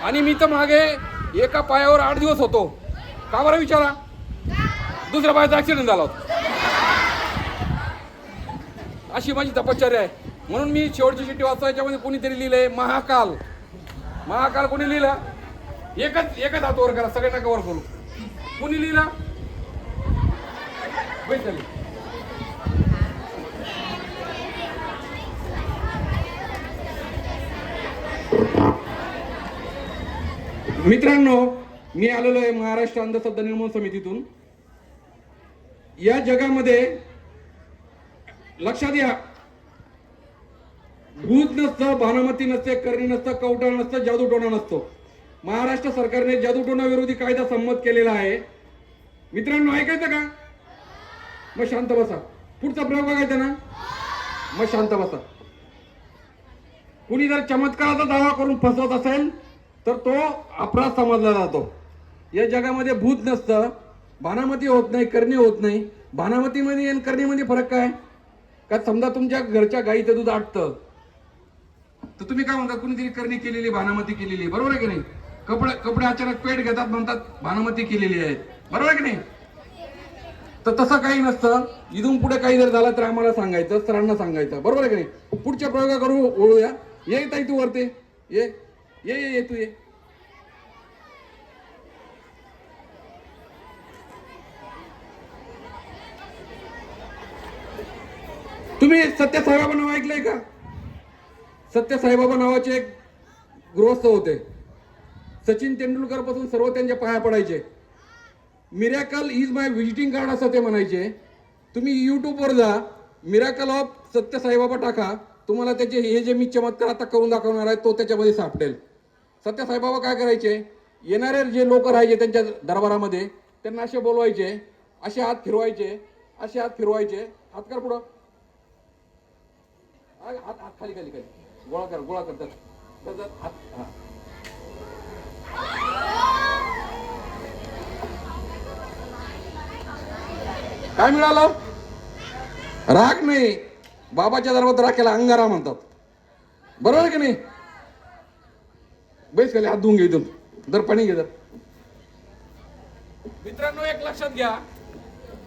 आणि मी तर मागे एका पायावर 8 दिवस होतो. का बरं विचारा? दुसऱ्या पायाचा ऍक्सिडेंट झाला होता. अशी माझी तपश्चर्या आहे. म्हणून मी शेवटची चिठ्ठी वाचतो. याच्यामध्ये कोणीतरी लिहिलंय महाकाल. महाकाल कोणी लिहिलं? एकच हात वर करा, सगळ्यांना कव्हर करू. कोणी लिहिलं? मित्रांनो, मी आलेलो आहे महाराष्ट्र अंधश्रद्धा निर्मूलन समितीतून. या जगामध्ये लक्षात घ्या, भूत नसतं, भानुमती नसते, करणी नसतं, कवटाळ नसतं, जादूटोणा नसतो. महाराष्ट्र सरकारने जादूटोणा विरोधी कायदा संमत केलेला आहे. मित्रांनो, ऐकायचं का? मग शांत बसा. पुढचा प्रयोग बघायचा ना, मग शांत बसा. कुणी जर चमत्काराचा दावा करून फसवत असेल तर तो अपराध समजला जातो. या जगामध्ये भूत नसतं, भानामती होत नाही, करणी होत नाही. भानामतीमध्ये आणि करणीमध्ये फरक काय? का समजा तुमच्या घरच्या गाईचं दूध आटतं, तर तुम्ही काय म्हणता? कुणीतरी करणी केलेली, भानामती केलेली, बरोबर आहे की नाही? कपडे अचानक पेट घेतात, म्हणतात भानामती केलेली आहे, बरोबर आहे की नाही? तर तसं काही नसतं. इथून पुढे काही जर झालं तर आम्हाला सांगायचं, सरांना सांगायचं, बरोबर आहे की नाही? पुढच्या प्रयोग करू ओळूया. ये ताई, तू वरते ये, ये ये तू ये. तुम्ही सत्य साईबाबा नाव ऐकलंय का? सत्य साईबाबा नावाचे एक गृहस्थ होते. सचिन तेंडुलकर पासून सर्व त्यांच्या पाया पडायचे. Miracle is my visiting card असं ते म्हणायचे. तुम्ही युट्यूबवर जा, मिरॅकल ऑफ सत्य साईबाबा टाका, तुम्हाला त्याचे हे जे मी चमत्कार आता करून दाखवणार आहे तो त्याच्यामध्ये सापडेल. सत्य साईबाबा काय करायचे? येणारे जे लोक राहायचे त्यांच्या दरबारामध्ये, त्यांना असे बोलवायचे, असे हात फिरवायचे, असे हात फिरवायचे. हात कर पुढं, हात हात खाली खाली खाली गोळा कर, गोळा करतात हात. हा, काय मिळालं? राग नाही. बाबाच्या दरबारात राखेला अंगारा म्हणतात, बरोबर की नाही? बैस खाली, हात धुवून घे, इथून दर पाणी घे. मित्रांनो, एक लक्षात घ्या,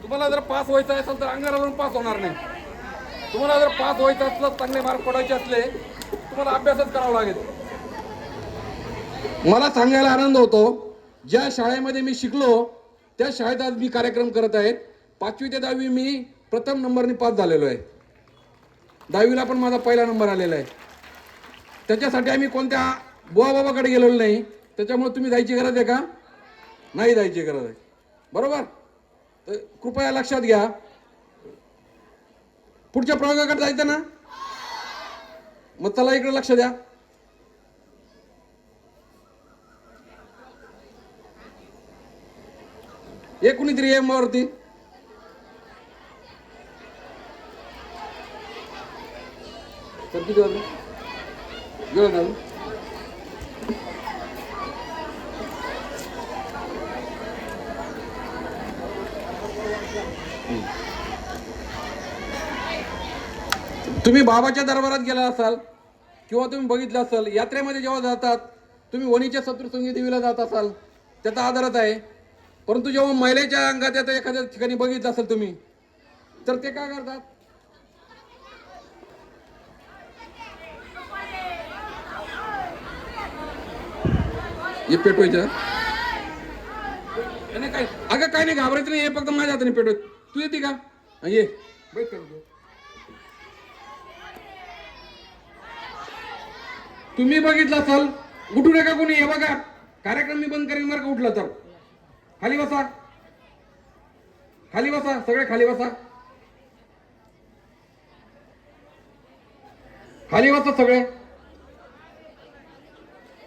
तुम्हाला जर पास व्हायचं असेल तर अंगारावरून पास होणार नाही. तुम्हाला जर पास व्हायचं असलं, चांगले मार्क पडायचे असले, तुम्हाला अभ्यासच करावा लागेल. मला सांगायला आनंद होतो, ज्या शाळेमध्ये मी शिकलो त्या शाळेत आज मी कार्यक्रम करत आहे. 5वी ते 10वी मी प्रथम नंबरने पास झालेलो आहे. 10वीला पण माझा पहिला नंबर आलेला आहे. त्याच्यासाठी आम्ही कोणत्या बुवा बाबाकडे गेलेलो नाही. त्याच्यामुळे तुम्ही जायची गरज आहे का? नाही जायची गरज आहे. बरोबर? तर कृपया लक्षात घ्या. पुढच्या प्रयोगाकडे जायचं ना? मग चला इकडे लक्ष द्या. एक कुणीतरी एम वरती तर किती वाजले? गेलं ना? तुम्ही बाबाच्या दरबारात गेला असाल किंवा तुम्ही बघितलं असाल, यात्रेमध्ये जेव्हा जातात तुम्ही वणीच्या शत्रुसंगी देवीला जात असाल, त्याचा आदरच आहे. परंतु जेव्हा महिलेच्या अंगात येतं एखाद्या ठिकाणी बघितलं असेल तुम्ही, तर ते काय करतात? हे पेटवायचं काय? अगं काय नाही, घाबरायचं नाही. हे फक्त माझ्या हाताने पेटवायचं. तू येते का? ये बैठ पेटवतो. तुम्ही बघितलं असाल, उठू नका कोणी. हे बघा, कार्यक्रम मी बंद करेन बरं का उठला तर. खाली बसा, खाली बसा, सगळे खाली बसा, खाली बसा सगळे.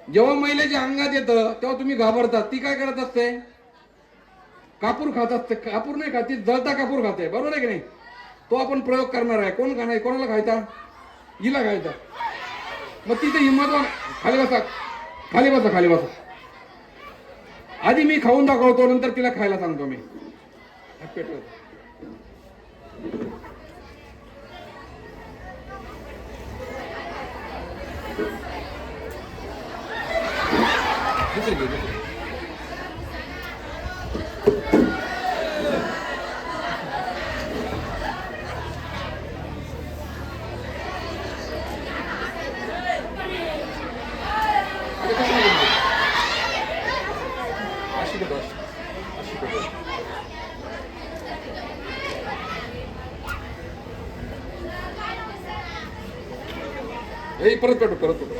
जेव्हा महिलेच्या अंगात येतं तेव्हा तुम्ही घाबरतात. ती काय करत असते? कापूर खात असते. कापूर नाही खात ती, जळता कापूर खाते. बरोबर आहे की नाही? तो आपण प्रयोग करणार आहे. कोण खाणार? कोणाला खायचा? हिला खायचा. मग तिथे हिंमत. खाली बसा, खाली बसा, खाली बसा. आधी मी खाऊन दाखवतो, नंतर तिला खायला सांगतो मी. पेटवतो. परत पेटू, परत पेटू.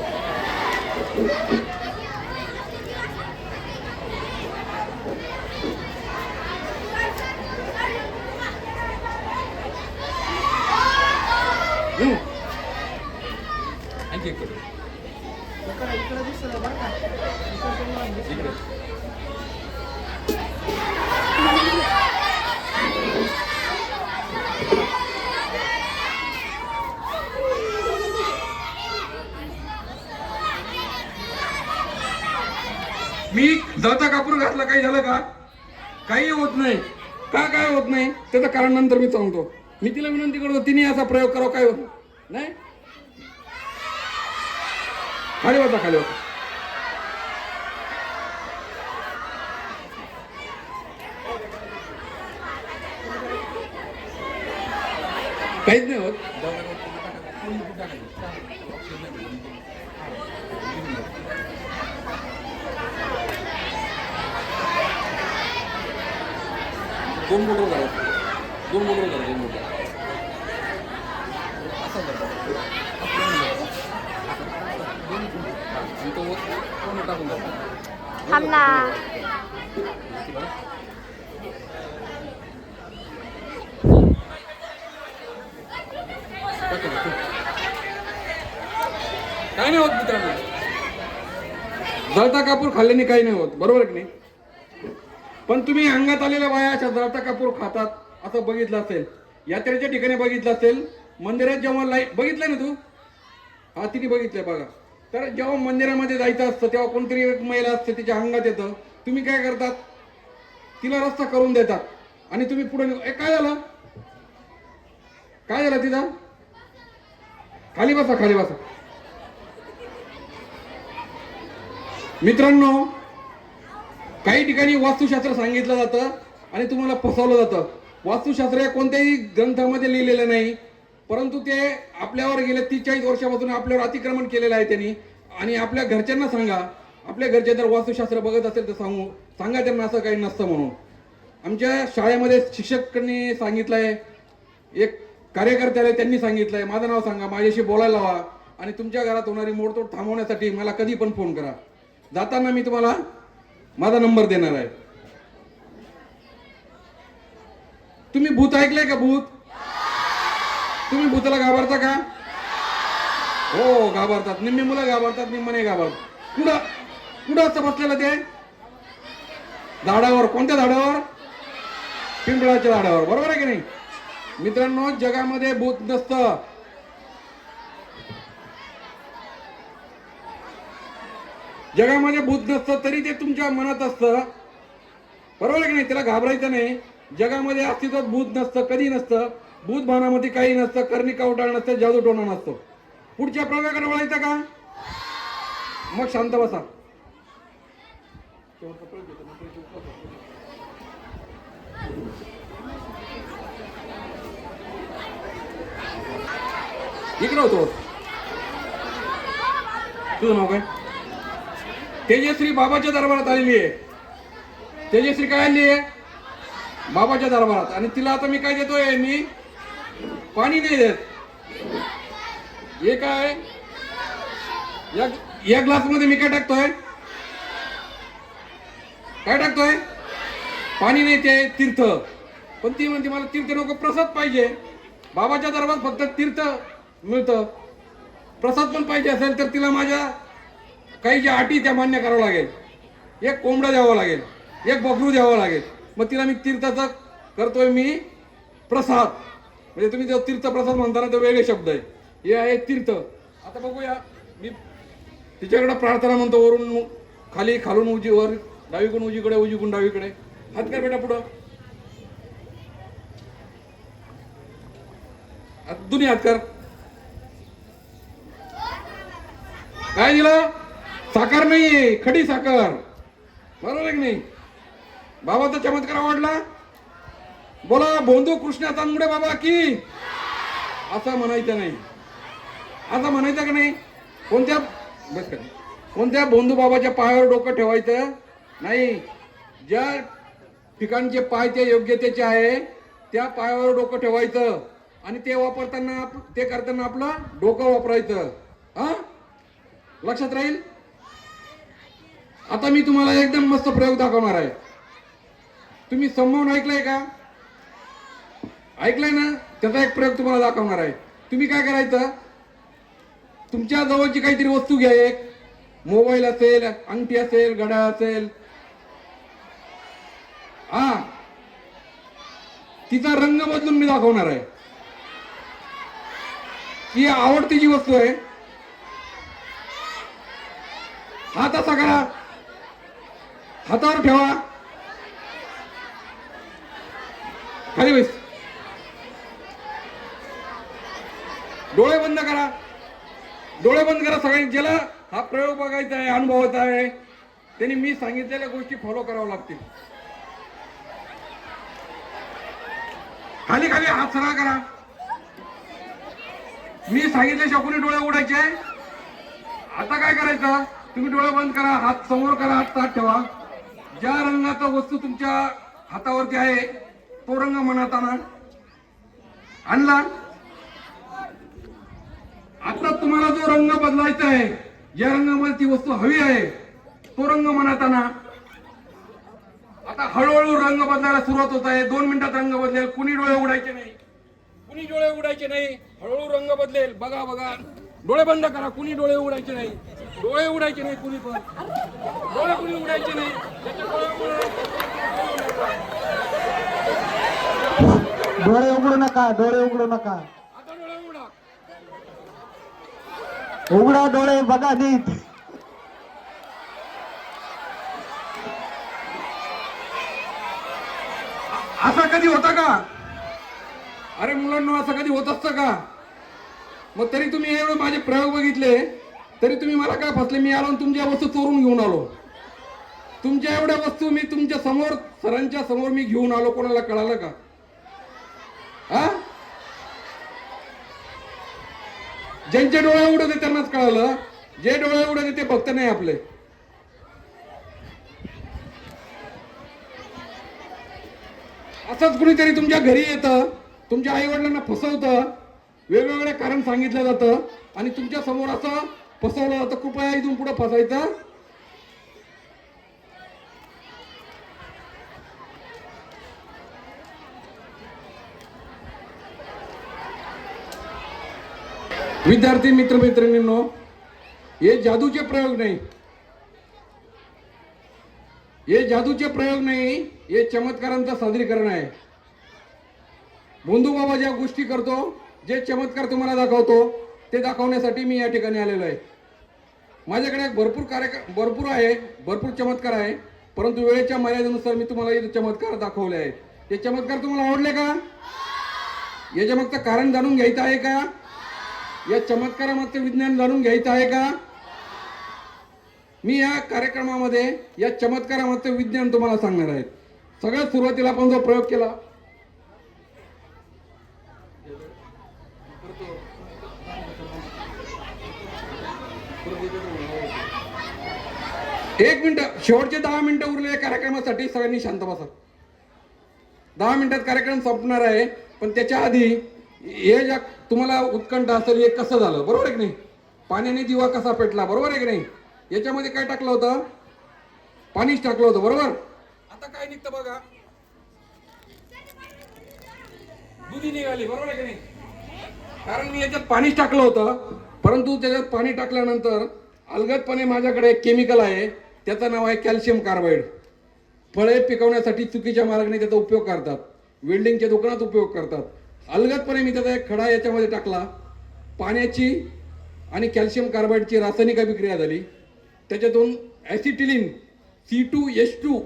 आणखी एक पेटू. इकडे. मी जळता कापूर घातला, काही झालं का? काही होत नाही. का काय होत नाही त्याचं कारण नंतर मी सांगतो. मी तिला विनंती करतो, तिने असा प्रयोग करावा. काय होत नाही. खाली बसा, खाली बसा. काहीच नाही होत. दोन मोटर झाले, दोन मोटर झाले, दोन मोटर.
थांब ना.
काय नाही होत मित्रांनो, जळता कापूर खाल्ल्याने काही नाही होत. बरोबर की नाही? पण तुम्ही अंगात आलेल्या बाया अशा जळता कापूर खातात असं बघितलं असेल, यात्रेच्या ठिकाणी बघितलं असेल, मंदिरात जेव्हा लाईट बघितलंय ना तू? हा, तिने बघितलंय बघा. तर जेव्हा मंदिरामध्ये जायचं असतं तेव्हा कोणतरी एक महिला असते, तिच्या अंगात येतं. तुम्ही काय करतात? तिला रस्ता करून देतात आणि तुम्ही पुढे. काय झालं? काय झालं तिथं? खाली बसा, खाली बसा. मित्रांनो, काही ठिकाणी वास्तुशास्त्र सांगितलं जातं आणि तुम्हाला फसवलं जातं. वास्तुशास्त्र या कोणत्याही ग्रंथामध्ये लिहिलेलं नाही. परंतु ते आपल्यावर गेले 43 वर्षापासून आपल्यावर अतिक्रमण केलेलं आहे त्यांनी. आणि आपल्या घरच्यांना सांगा, आपल्या घरचे जर वास्तुशास्त्र बघत असेल तर सांगा त्यांना असं काही नसतं म्हणून. आमच्या शाळेमध्ये शिक्षकांनी सांगितलंय, एक कार्यकर्त्याला त्यांनी सांगितलंय, माझं नाव सांगा, माझ्याशी बोलायला लावा आणि तुमच्या घरात होणारी मोडतोड थांबवण्यासाठी मला कधी पण फोन करा. जाताना मी तुम्हाला माझा नंबर देणार आहे. तुम्ही भूत ऐकलंय का? भूत? तुम्ही भूताला घाबरता का? हो, घाबरतात. निम्मी मुलं घाबरतात, निम्म नाही घाबरतात. कुठं कुठं असतं बसलेलं ते? झाडावर. कोणत्या झाडावर? पिंपळाच्या झाडावर. बरोबर आहे की नाही मित्रांनो? जगामध्ये भूत नसतं. जगामध्ये भूत नसतं तरी ते तुमच्या मनात असतं. बरोबर आहे की नाही? त्याला घाबरायचं नाही. जगामध्ये अस्तित्वात भूत नसतं, कधी नसतं. भूत भानामध्ये काही नसतं, कर्णी कावटाळ नसतं, जादूटोणा नसतो. पुढच्या प्रयोगाकडे वळायचं का? मग शांत बसा. इकडे होतो. तुझं नाव काय? तेजश्री बाबाच्या दरबारात आलेली आहे. तेजश्री काय आली आहे? बाबाच्या दरबारात. आणि तिला आता मी काय देतोय? मी पाणी नाही देत. हे काय? या ग्लास मध्ये मी काय टाकतोय? काय टाकतोय? पाणी नाही, ते तीर्थ. पण ती म्हणते मला तीर्थ नको, प्रसाद पाहिजे. बाबाच्या दरबारात फक्त तीर्थ मिळतं. प्रसाद पण पाहिजे असेल तर तिला माझ्या काही ज्या अटी त्या मान्य करावं लागेल. एक कोंबडा द्यावं लागेल, एक बकरू द्यावं लागेल. मग तिला मी तीर्थाचा करतोय मी प्रसाद. म्हणजे तुम्ही जो तीर्थ प्रसाद म्हणताना तो वेगळे शब्द आहे. हे आहे तीर्थ. आता बघूया, मी तिच्याकडे प्रार्थना म्हणतो, वरून खाली, खालून उजीवर, डावीकडून उजीकडे, उजीकडून डावीकडे. हात कर बेटा पुढं. दोन्ही हात कर. काय दिलं? साखर नाही, खडी साखर. बरोबर आहे की नाही? बाबाचा चमत्कार आवडला? बोला, बोंधू कृष्ण तांबडे बाबा की. असं म्हणायचं नाही. असं म्हणायचं का नाही? कोणत्या बस का कोणत्या बोंधू बाबाच्या पायावर डोकं ठेवायचं नाही. ज्या ठिकाणचे पाय ते योग्यतेचे आहे त्या पायावर डोकं ठेवायचं. आणि ते वापरताना, ते करताना आपलं डोकं वापरायचं. हा, लक्षात राहील. आता मी तुम्हाला एकदम मस्त प्रयोग दाखवणार आहे. तुम्ही संमोहन ऐकलंय का? ऐकलंय ना? त्याचा एक प्रयोग तुम्हाला दाखवणार आहे. तुम्ही काय करायचं? तुमच्या जवळची काहीतरी वस्तू घ्या. एक मोबाईल असेल, अंगठी असेल, घड्याळ असेल. हा, तिचा रंग बदलून मी दाखवणार आहे. ही आवडतीची वस्तू आहे. हात असा करा, हातावर ठेवा, खाली बस, डोळे बंद करा. डोळे बंद करा सगळ्यांनी. ज्याला हा प्रयोग बघायचा आहे, अनुभवायचा आहे, त्यांनी मी सांगितलेल्या गोष्टी फॉलो कराव्या लागतील. खाली खाली हात सरळ करा. मी सांगितल्याशिवाय कोणी डोळे उघडायचे? आता काय करायचं? तुम्ही डोळे बंद करा, हात समोर करा, हात ताट ठेवा. ज्या रंगाचा वस्तू तुमच्या हातावरती आहे तो रंग मनात आणला. आता तुम्हाला जो रंग बदलायचा आहे, ज्या रंगामध्ये ती वस्तू हवी आहे तो रंग मनात आणा. आता हळूहळू रंग बदलायला सुरुवात होत आहे. 2 मिनिटात रंग बदलेल. कुणी डोळे उघडायचे नाही, कुणी डोळे उघडायचे नाही. हळूहळू रंग बदलेल. बघा बघा, डोळे बंद करा. कुणी डोळे उघडायचे नाही, डोळे उघडायचे नाही. कुणी पण डोळे कुणी उघडायचे नाही.
डोळे उघडू नका, डोळे उघडू नका.
आता डोळे उघडा.
उघडा डोळे, बघा नीट.
असं कधी होतं का? अरे मुलांना असं कधी होत असतं का? मग तरी तुम्ही एवढे माझे प्रयोग बघितले तरी तुम्ही मला काय फसले? मी आलो तुमच्या वस्तू चोरून घेऊन आलो. तुमच्या एवढ्या वस्तू मी तुमच्या समोर, सरांच्या समोर मी घेऊन आलो. कोणाला कळालं का? हा, ज्यांचे डोळे उडत त्यांनाच कळालं, जे डोळे उडत ते भक्त नाही आपले. असंच कुणीतरी तुमच्या घरी येतं, तुमच्या आई वडिलांना फसवतं, वेगवेगळे कारण सांगितलं जातं आणि तुमच्या समोर असं फसवलं जातं. कृपया इथून पुढे फसायचं विद्यार्थी मित्रमैत्रिणींनो, हे जादूचे प्रयोग नाही, हे जादूचे प्रयोग नाही, हे चमत्कारांचं सादरीकरण आहे. भोंदू बाबा ज्या गोष्टी करतो, जे चमत्कार तुम्हाला दाखवतो, ते दाखवण्यासाठी मी या ठिकाणी आलेलो आहे. माझ्याकडे भरपूर कार्यक्रम भरपूर चमत्कार आहे, परंतु वेळेच्या मर्यादेनुसार मी तुम्हाला हे चमत्कार दाखवले आहेत. हे चमत्कार तुम्हाला आवडले का? याच्या मागचं कारण जाणून घ्यायचं आहे का? या चमत्कारामागचं विज्ञान जाणून घ्यायचं आहे का? मी या कार्यक्रमामध्ये या चमत्कारामागचं विज्ञान तुम्हाला सांगणार आहे. सगळ्यात सुरुवातीला आपण जो प्रयोग केला, एक मिनिट, शेवटचे 10 मिनिटं उरलेल्या कार्यक्रमासाठी सगळ्यांनी शांत बसा. 10 मिनिटात कार्यक्रम संपणार आहे, पण त्याच्या आधी हे ज्या तुम्हाला उत्कंठ असेल, हे कसं झालं, बरोबर आहे की नाही? पाण्याने दिवा कसा पेटला, बरोबर आहे की नाही? याच्यामध्ये काय टाकलं होतं? पाणीच टाकलं होतं, बरोबर. आता काय निघतं बघा, दुधी निघाली, बरोबर आहे की नाही? कारण मी याच्यात पाणीच टाकलं होतं, परंतु त्याच्यात पाणी टाकल्यानंतर अलगदपणे माझ्याकडे एक केमिकल आहे, त्याचं नाव आहे कॅल्शियम कार्बाईड. फळे पिकवण्यासाठी चुकीच्या मार्गाने त्याचा उपयोग करतात, वेल्डिंगच्या दुकानात उपयोग करतात. अलगदपणे मी त्याचा एक खडा याच्यामध्ये टाकला, पाण्याची आणि कॅल्शियम कार्बाईडची रासायनिक अभिक्रिया झाली, त्याच्यातून ॲसिटिलीन C2H2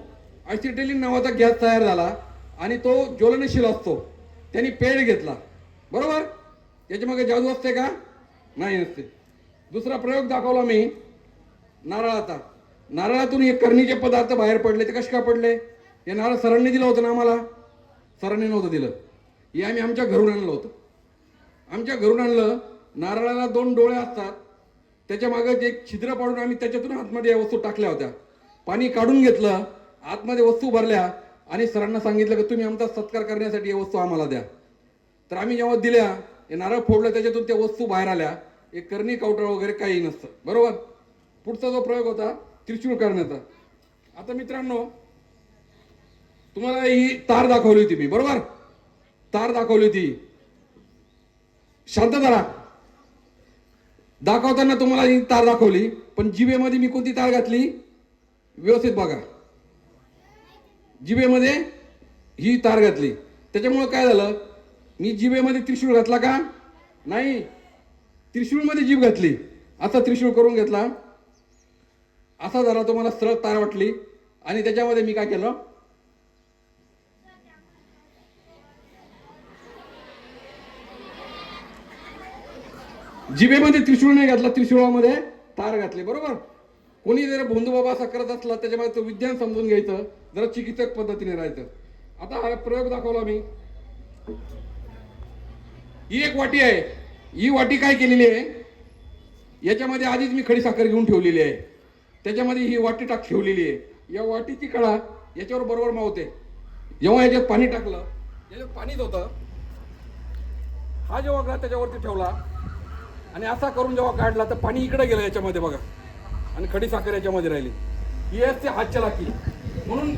ॲसिटिलीन नावाचा गॅस तयार झाला आणि तो ज्वलनशील असतो. त्यांनी पेड घेतला, बरोबर. याच्यामागे जादू असते का? नाही, नसते. दुसरा प्रयोग दाखवला मी नारळाचा. नारळातून हे करणीचे पदार्थ बाहेर पडले. ते कसे का पडले? हे नारळ सरांनी दिलं होतं ना आम्हाला? सरांनी नव्हतं दिलं, हे आम्ही आमच्या घरून आणलं होतं. आमच्या घरून आणलं. नारळाला 2 डोळे असतात, त्याच्या मागे एक छिद्र पाडून आम्ही त्याच्यातून आतमध्ये या वस्तू टाकल्या होत्या. पाणी काढून घेतलं, आतमध्ये वस्तू भरल्या आणि सरांना सांगितलं की तुम्ही आमचा सत्कार करण्यासाठी या वस्तू आम्हाला द्या. तर आम्ही जेव्हा दिल्या, हे नारळ फोडलं, त्याच्यातून त्या वस्तू बाहेर आल्या. एक करणी कावटर वगैरे काही नसतं, बरोबर. पुढचा जो प्रयोग होता त्रिशूळ करण्याचा. आता मित्रांनो, तुम्हाला ही तार दाखवली होती मी, बरोबर. तार दाखवली होती, शांत जरा. दाखवताना तुम्हाला ही तार दाखवली, पण जिभेमध्ये मी कोणती तार घातली? व्यवस्थित बघा, जिभेमध्ये ही तार घातली. त्याच्यामुळे काय झालं? मी जिभेमध्ये त्रिशूळ घातला का? नाही, त्रिशूळमध्ये जीभ घातली. असा त्रिशूळ करून घेतला, असा झाला. तुम्हाला सरळ तार वाटली आणि त्याच्यामध्ये मी काय केलं? जिभेमध्ये त्रिशूळ नाही घातला, त्रिशूळामध्ये तार घातली, बरोबर. कोणी जर भोंदू बाबा असा करत असला, त्याच्यामध्ये तो विज्ञान समजून घ्यायचं, जरा चिकित्सक पद्धतीने राहायचं. आता हा प्रयोग दाखवला मी. ही एक वाटी आहे. ही वाटी काय केलेली आहे? याच्यामध्ये आधीच मी खडी साखर घेऊन ठेवलेली आहे. त्याच्यामध्ये ही वाटी ठेवलेली आहे. या वाटीची कळा याच्यावर बरोबर मावते. जेव्हा याच्यात पाणी टाकलं, याच्यात पाणीच होतं, हा जेव्हा ग्लास त्याच्यावरती ठेवला आणि असा करून जेव्हा काढला, तर पाणी इकडे गेलं याच्यामध्ये बघा, आणि खडी साखर याच्यामध्ये राहिली. ही असते हातचलाखी. म्हणून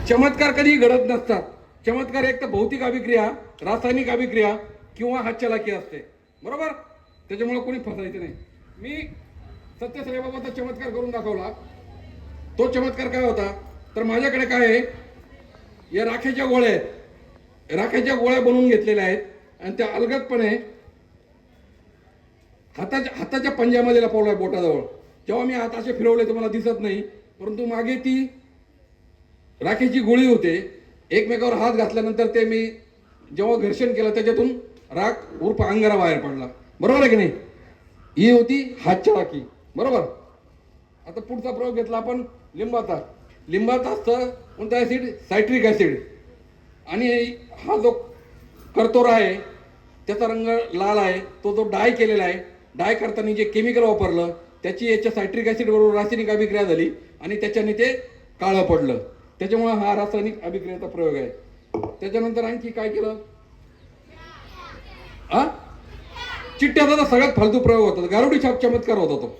चमत्कार कधीही घडत नसतात. चमत्कार एक तर भौतिक अभिक्रिया, रासायनिक अभिक्रिया किंवा हातचलाखी असते, बरोबर. त्याच्यामुळे कोणी फसायचं नाही. मी सत्यसाईबाबाचा चमत्कार करून दाखवला. तो चमत्कार काय होता? तर माझ्याकडे काय आहे? या राखेच्या गोळ्या आहेत. राखेच्या गोळ्या बनवून घेतलेल्या आहेत आणि त्या अलगदपणे हाताच्या पंजामध्ये लपवलाय, बोटाजवळ. जेव्हा मी हात असे फिरवले तुम्हाला दिसत नाही, परंतु मागे ती राखेची गोळी होते. एकमेकावर हात घातल्यानंतर ते मी जेव्हा घर्षण केलं, त्याच्यातून राख उर्फ अंगारा बाहेर पडला, बरोबर आहे की नाही. ही होती हातचलाखी, बरोबर. आता पुढचा प्रयोग घेतला आपण लिंबाचा. लिंबाचा असतं कोणता ऍसिड? Citric acid. आणि हा जो कर्तोरा आहे त्याचा रंग लाल आहे, तो जो डाय केलेला आहे. डाय करताना जे केमिकल वापरलं त्याची याच्या सायट्रिक ॲसिड बरोबर रासायनिक अभिक्रिया झाली आणि त्याच्याने ते काळं पडलं. त्याच्यामुळे हा रासायनिक अभिक्रियेचा प्रयोग आहे. त्याच्यानंतर आणखी काय केलं? चिठ्ठ्याचा तर सगळ्यात फालतू प्रयोग होता. गारुडी छाप चमत्कार होता तो.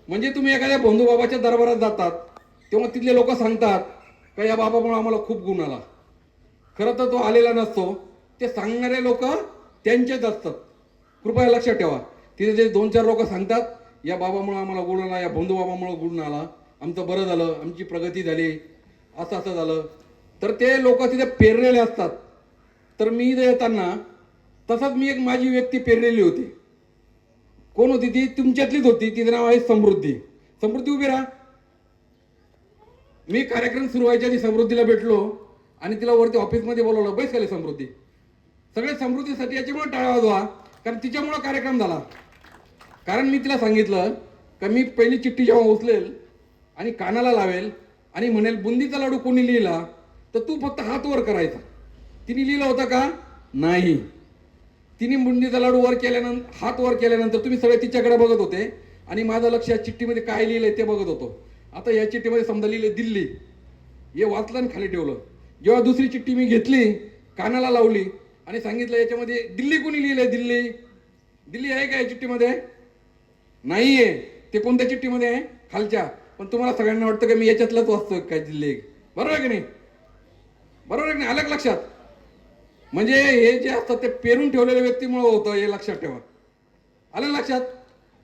म्हणजे तुम्ही एखाद्या बंधूबाबाच्या दरबारात जातात तेव्हा तिथले लोक सांगतात का या बाबामुळे आम्हाला खूप गुण आला. खरं तर तो आलेला नसतो. ते सांगणारे लोक त्यांचेच असतात. कृपया लक्षात ठेवा. तिथे जे 2-4 लोक सांगतात या बाबामुळे आम्हाला गुण आला, या बंधूबाबामुळे गुण आला, आमचं बरं झालं, आमची प्रगती झाली, असं असं झालं, तर ते लोक तिथे पेरलेले असतात. तर मी इथे येताना तसंच मी एक माझी व्यक्ती पेरलेली होती. कोण होती ती? तुमच्यातलीच होती. तिचं नाव आहे समृद्धी. समृद्धी उभी राहा. मी कार्यक्रम सुरू व्हायच्या आधी समृद्धीला भेटलो आणि तिला वरती ऑफिसमध्ये बोलवलं. बैस खाली समृद्धी. सगळे समृद्धीसाठी याच्यामुळे टाळ्या वाजवा कारण तिच्यामुळे कार्यक्रम झाला. कारण मी तिला सांगितलं का मी पहिली चिठ्ठी जेव्हा उचलेल आणि कानाला लावेल आणि म्हणेल बुंदीचा लाडू कोणी लिहिला तर तू फक्त हात वर करायचा. तिने लिहिलं होतं का? नाही. तिने बुंदीचा लाडू वर केल्यानंतर, हात वर केल्यानंतर तुम्ही सगळे तिच्याकडे बघत होते आणि माझं लक्ष या चिठ्ठीमध्ये काय लिहिलंय ते बघत होतो. आता या चिठ्ठीमध्ये समजा लिहिले दिल्ली, हे वाचलं आणि खाली ठेवलं. जेव्हा दुसरी चिठ्ठी मी घेतली, कानाला लावली आणि सांगितलं याच्यामध्ये दिल्ली कोणी लिहिलंय? दिल्ली, दिल्ली आहे का या चिठ्ठीमध्ये? नाहीये. ते कोणत्या चिठ्ठीमध्ये आहे? खालच्या. पण तुम्हाला सगळ्यांना वाटतं की मी याच्यातलंच वाचतोय काय दिल्ली? बरोबर आहे की नाही? बरोबर आहे की नाही? आलं का लक्षात? म्हणजे हे जे असतं ते पेरून ठेवलेल्या व्यक्तीमुळे होतं, हे लक्षात ठेवा. आलं लक्षात?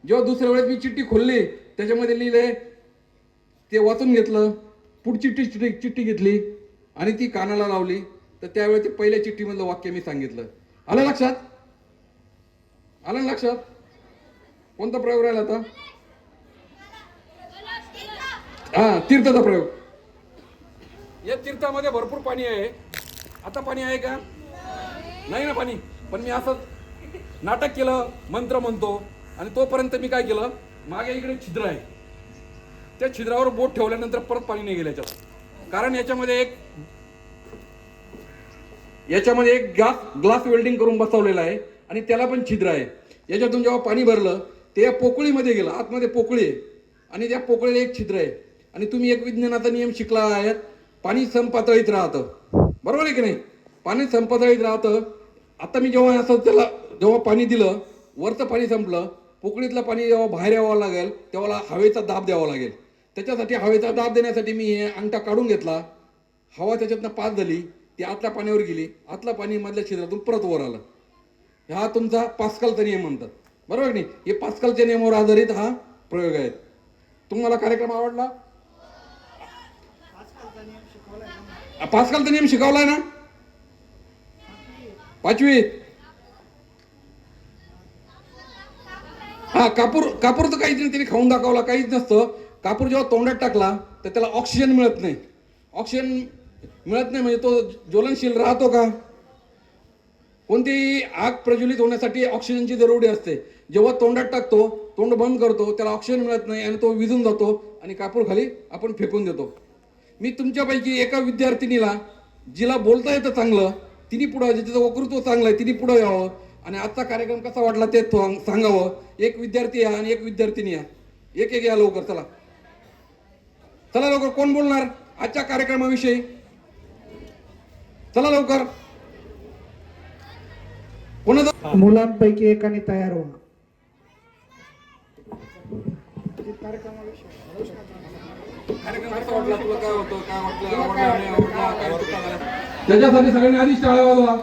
जेव्हा दुसऱ्या वेळेस मी चिठ्ठी खोलली त्याच्यामध्ये लिहिलंय ते वाचून घेतलं, पुढची चिठ्ठी घेतली आणि ती कानाला लावली तर त्यावेळी ते पहिल्या चिठ्ठीमधलं वाक्य मी सांगितलं. आलं लक्षात? आलं लक्षात? कोणता प्रयोग राहिला आता? तीर्थाचा प्रयोग. या तीर्थामध्ये भरपूर पाणी आहे. आता पाणी आहे का? नाही ना पाणी. पण मी असं नाटक केलं, मंत्र म्हणतो आणि तोपर्यंत मी काय केलं, मागे इकडे छिद्र आहे, त्या छिद्रावर बोट ठेवल्यानंतर परत पाणी नाही गेलं याच्यात. कारण याच्यामध्ये एक ग्लास वेल्डिंग करून बसवलेला आहे आणि त्याला पण छिद्र आहे. याच्यातून जेव्हा पाणी भरलं ते या पोकळीमध्ये गेलं. आतमध्ये पोकळी आहे आणि त्या पोकळीला एक छिद्र आहे. आणि तुम्ही एक विज्ञानाचा नियम शिकला आहे, पाणी समपातळीत राहतं. बरोबर आहे की नाही? पाणी समपातळीत राहतं. आता मी जेव्हा असं त्याला जेव्हा पाणी दिलं, वरचं पाणी संपलं, पोकळीतलं पाणी जेव्हा बाहेर यावं लागेल तेव्हा हवेचा दाब द्यावा लागेल. त्याच्यासाठी हवेचा दाब देण्यासाठी मी हे अंगठा काढून घेतला. हवा त्याच्यातनं पास झाली, ती आतल्या पाण्यावर गेली, आतलं पाणी मधल्या छिद्रातून परत वर आलं. हा तुमचा पास्कलचा नियम म्हणतात. बरोबर की नाही? हे पास्कलच्या नियमावर आधारित हा प्रयोग आहे. तुम्हाला कार्यक्रम आवडला? पास्कलचा नियम शिकवलाय ना 5वीत? कापूर तर काहीच नाही, त्याने खाऊन दाखवला, काहीच नसतं. कापूर जेव्हा तोंडात टाकला तर त्याला ऑक्सिजन मिळत नाही. ऑक्सिजन मिळत नाही म्हणजे तो ज्वलनशील राहतो का? कोणतीही आग प्रज्वलित होण्यासाठी ऑक्सिजनची जरुरी असते. जेव्हा तोंडात टाकतो, तोंड बंद करतो, त्याला ऑक्सिजन मिळत नाही आणि तो विझून जातो आणि कापूर खाली आपण फेकून देतो. मी तुमच्यापैकी एका विद्यार्थिनीला, जिला बोलता येतं चांगलं, तिने पुढं, जिचं वक्तृत्व चांगलं आहे, तिने पुढं यावं आणि आजचा कार्यक्रम कसा वाटला ते सांगावं. एक विद्यार्थी या आणि एक विद्यार्थिनी या. एक या लवकर. चला चला लवकर. कोण बोलणार आजच्या कार्यक्रमाविषयी? चला लवकर. कोणाचा?
मुलांपैकी एकाने तयार व्हा.
कार्यक्रम कसा वाटला तुला? काय होतं? काय वाटलं? आवडला नाही आवडला? काय चुका झाल्या? त्याच्यासाठी सगळ्यांनी आधीच टाळ्या वाजवा.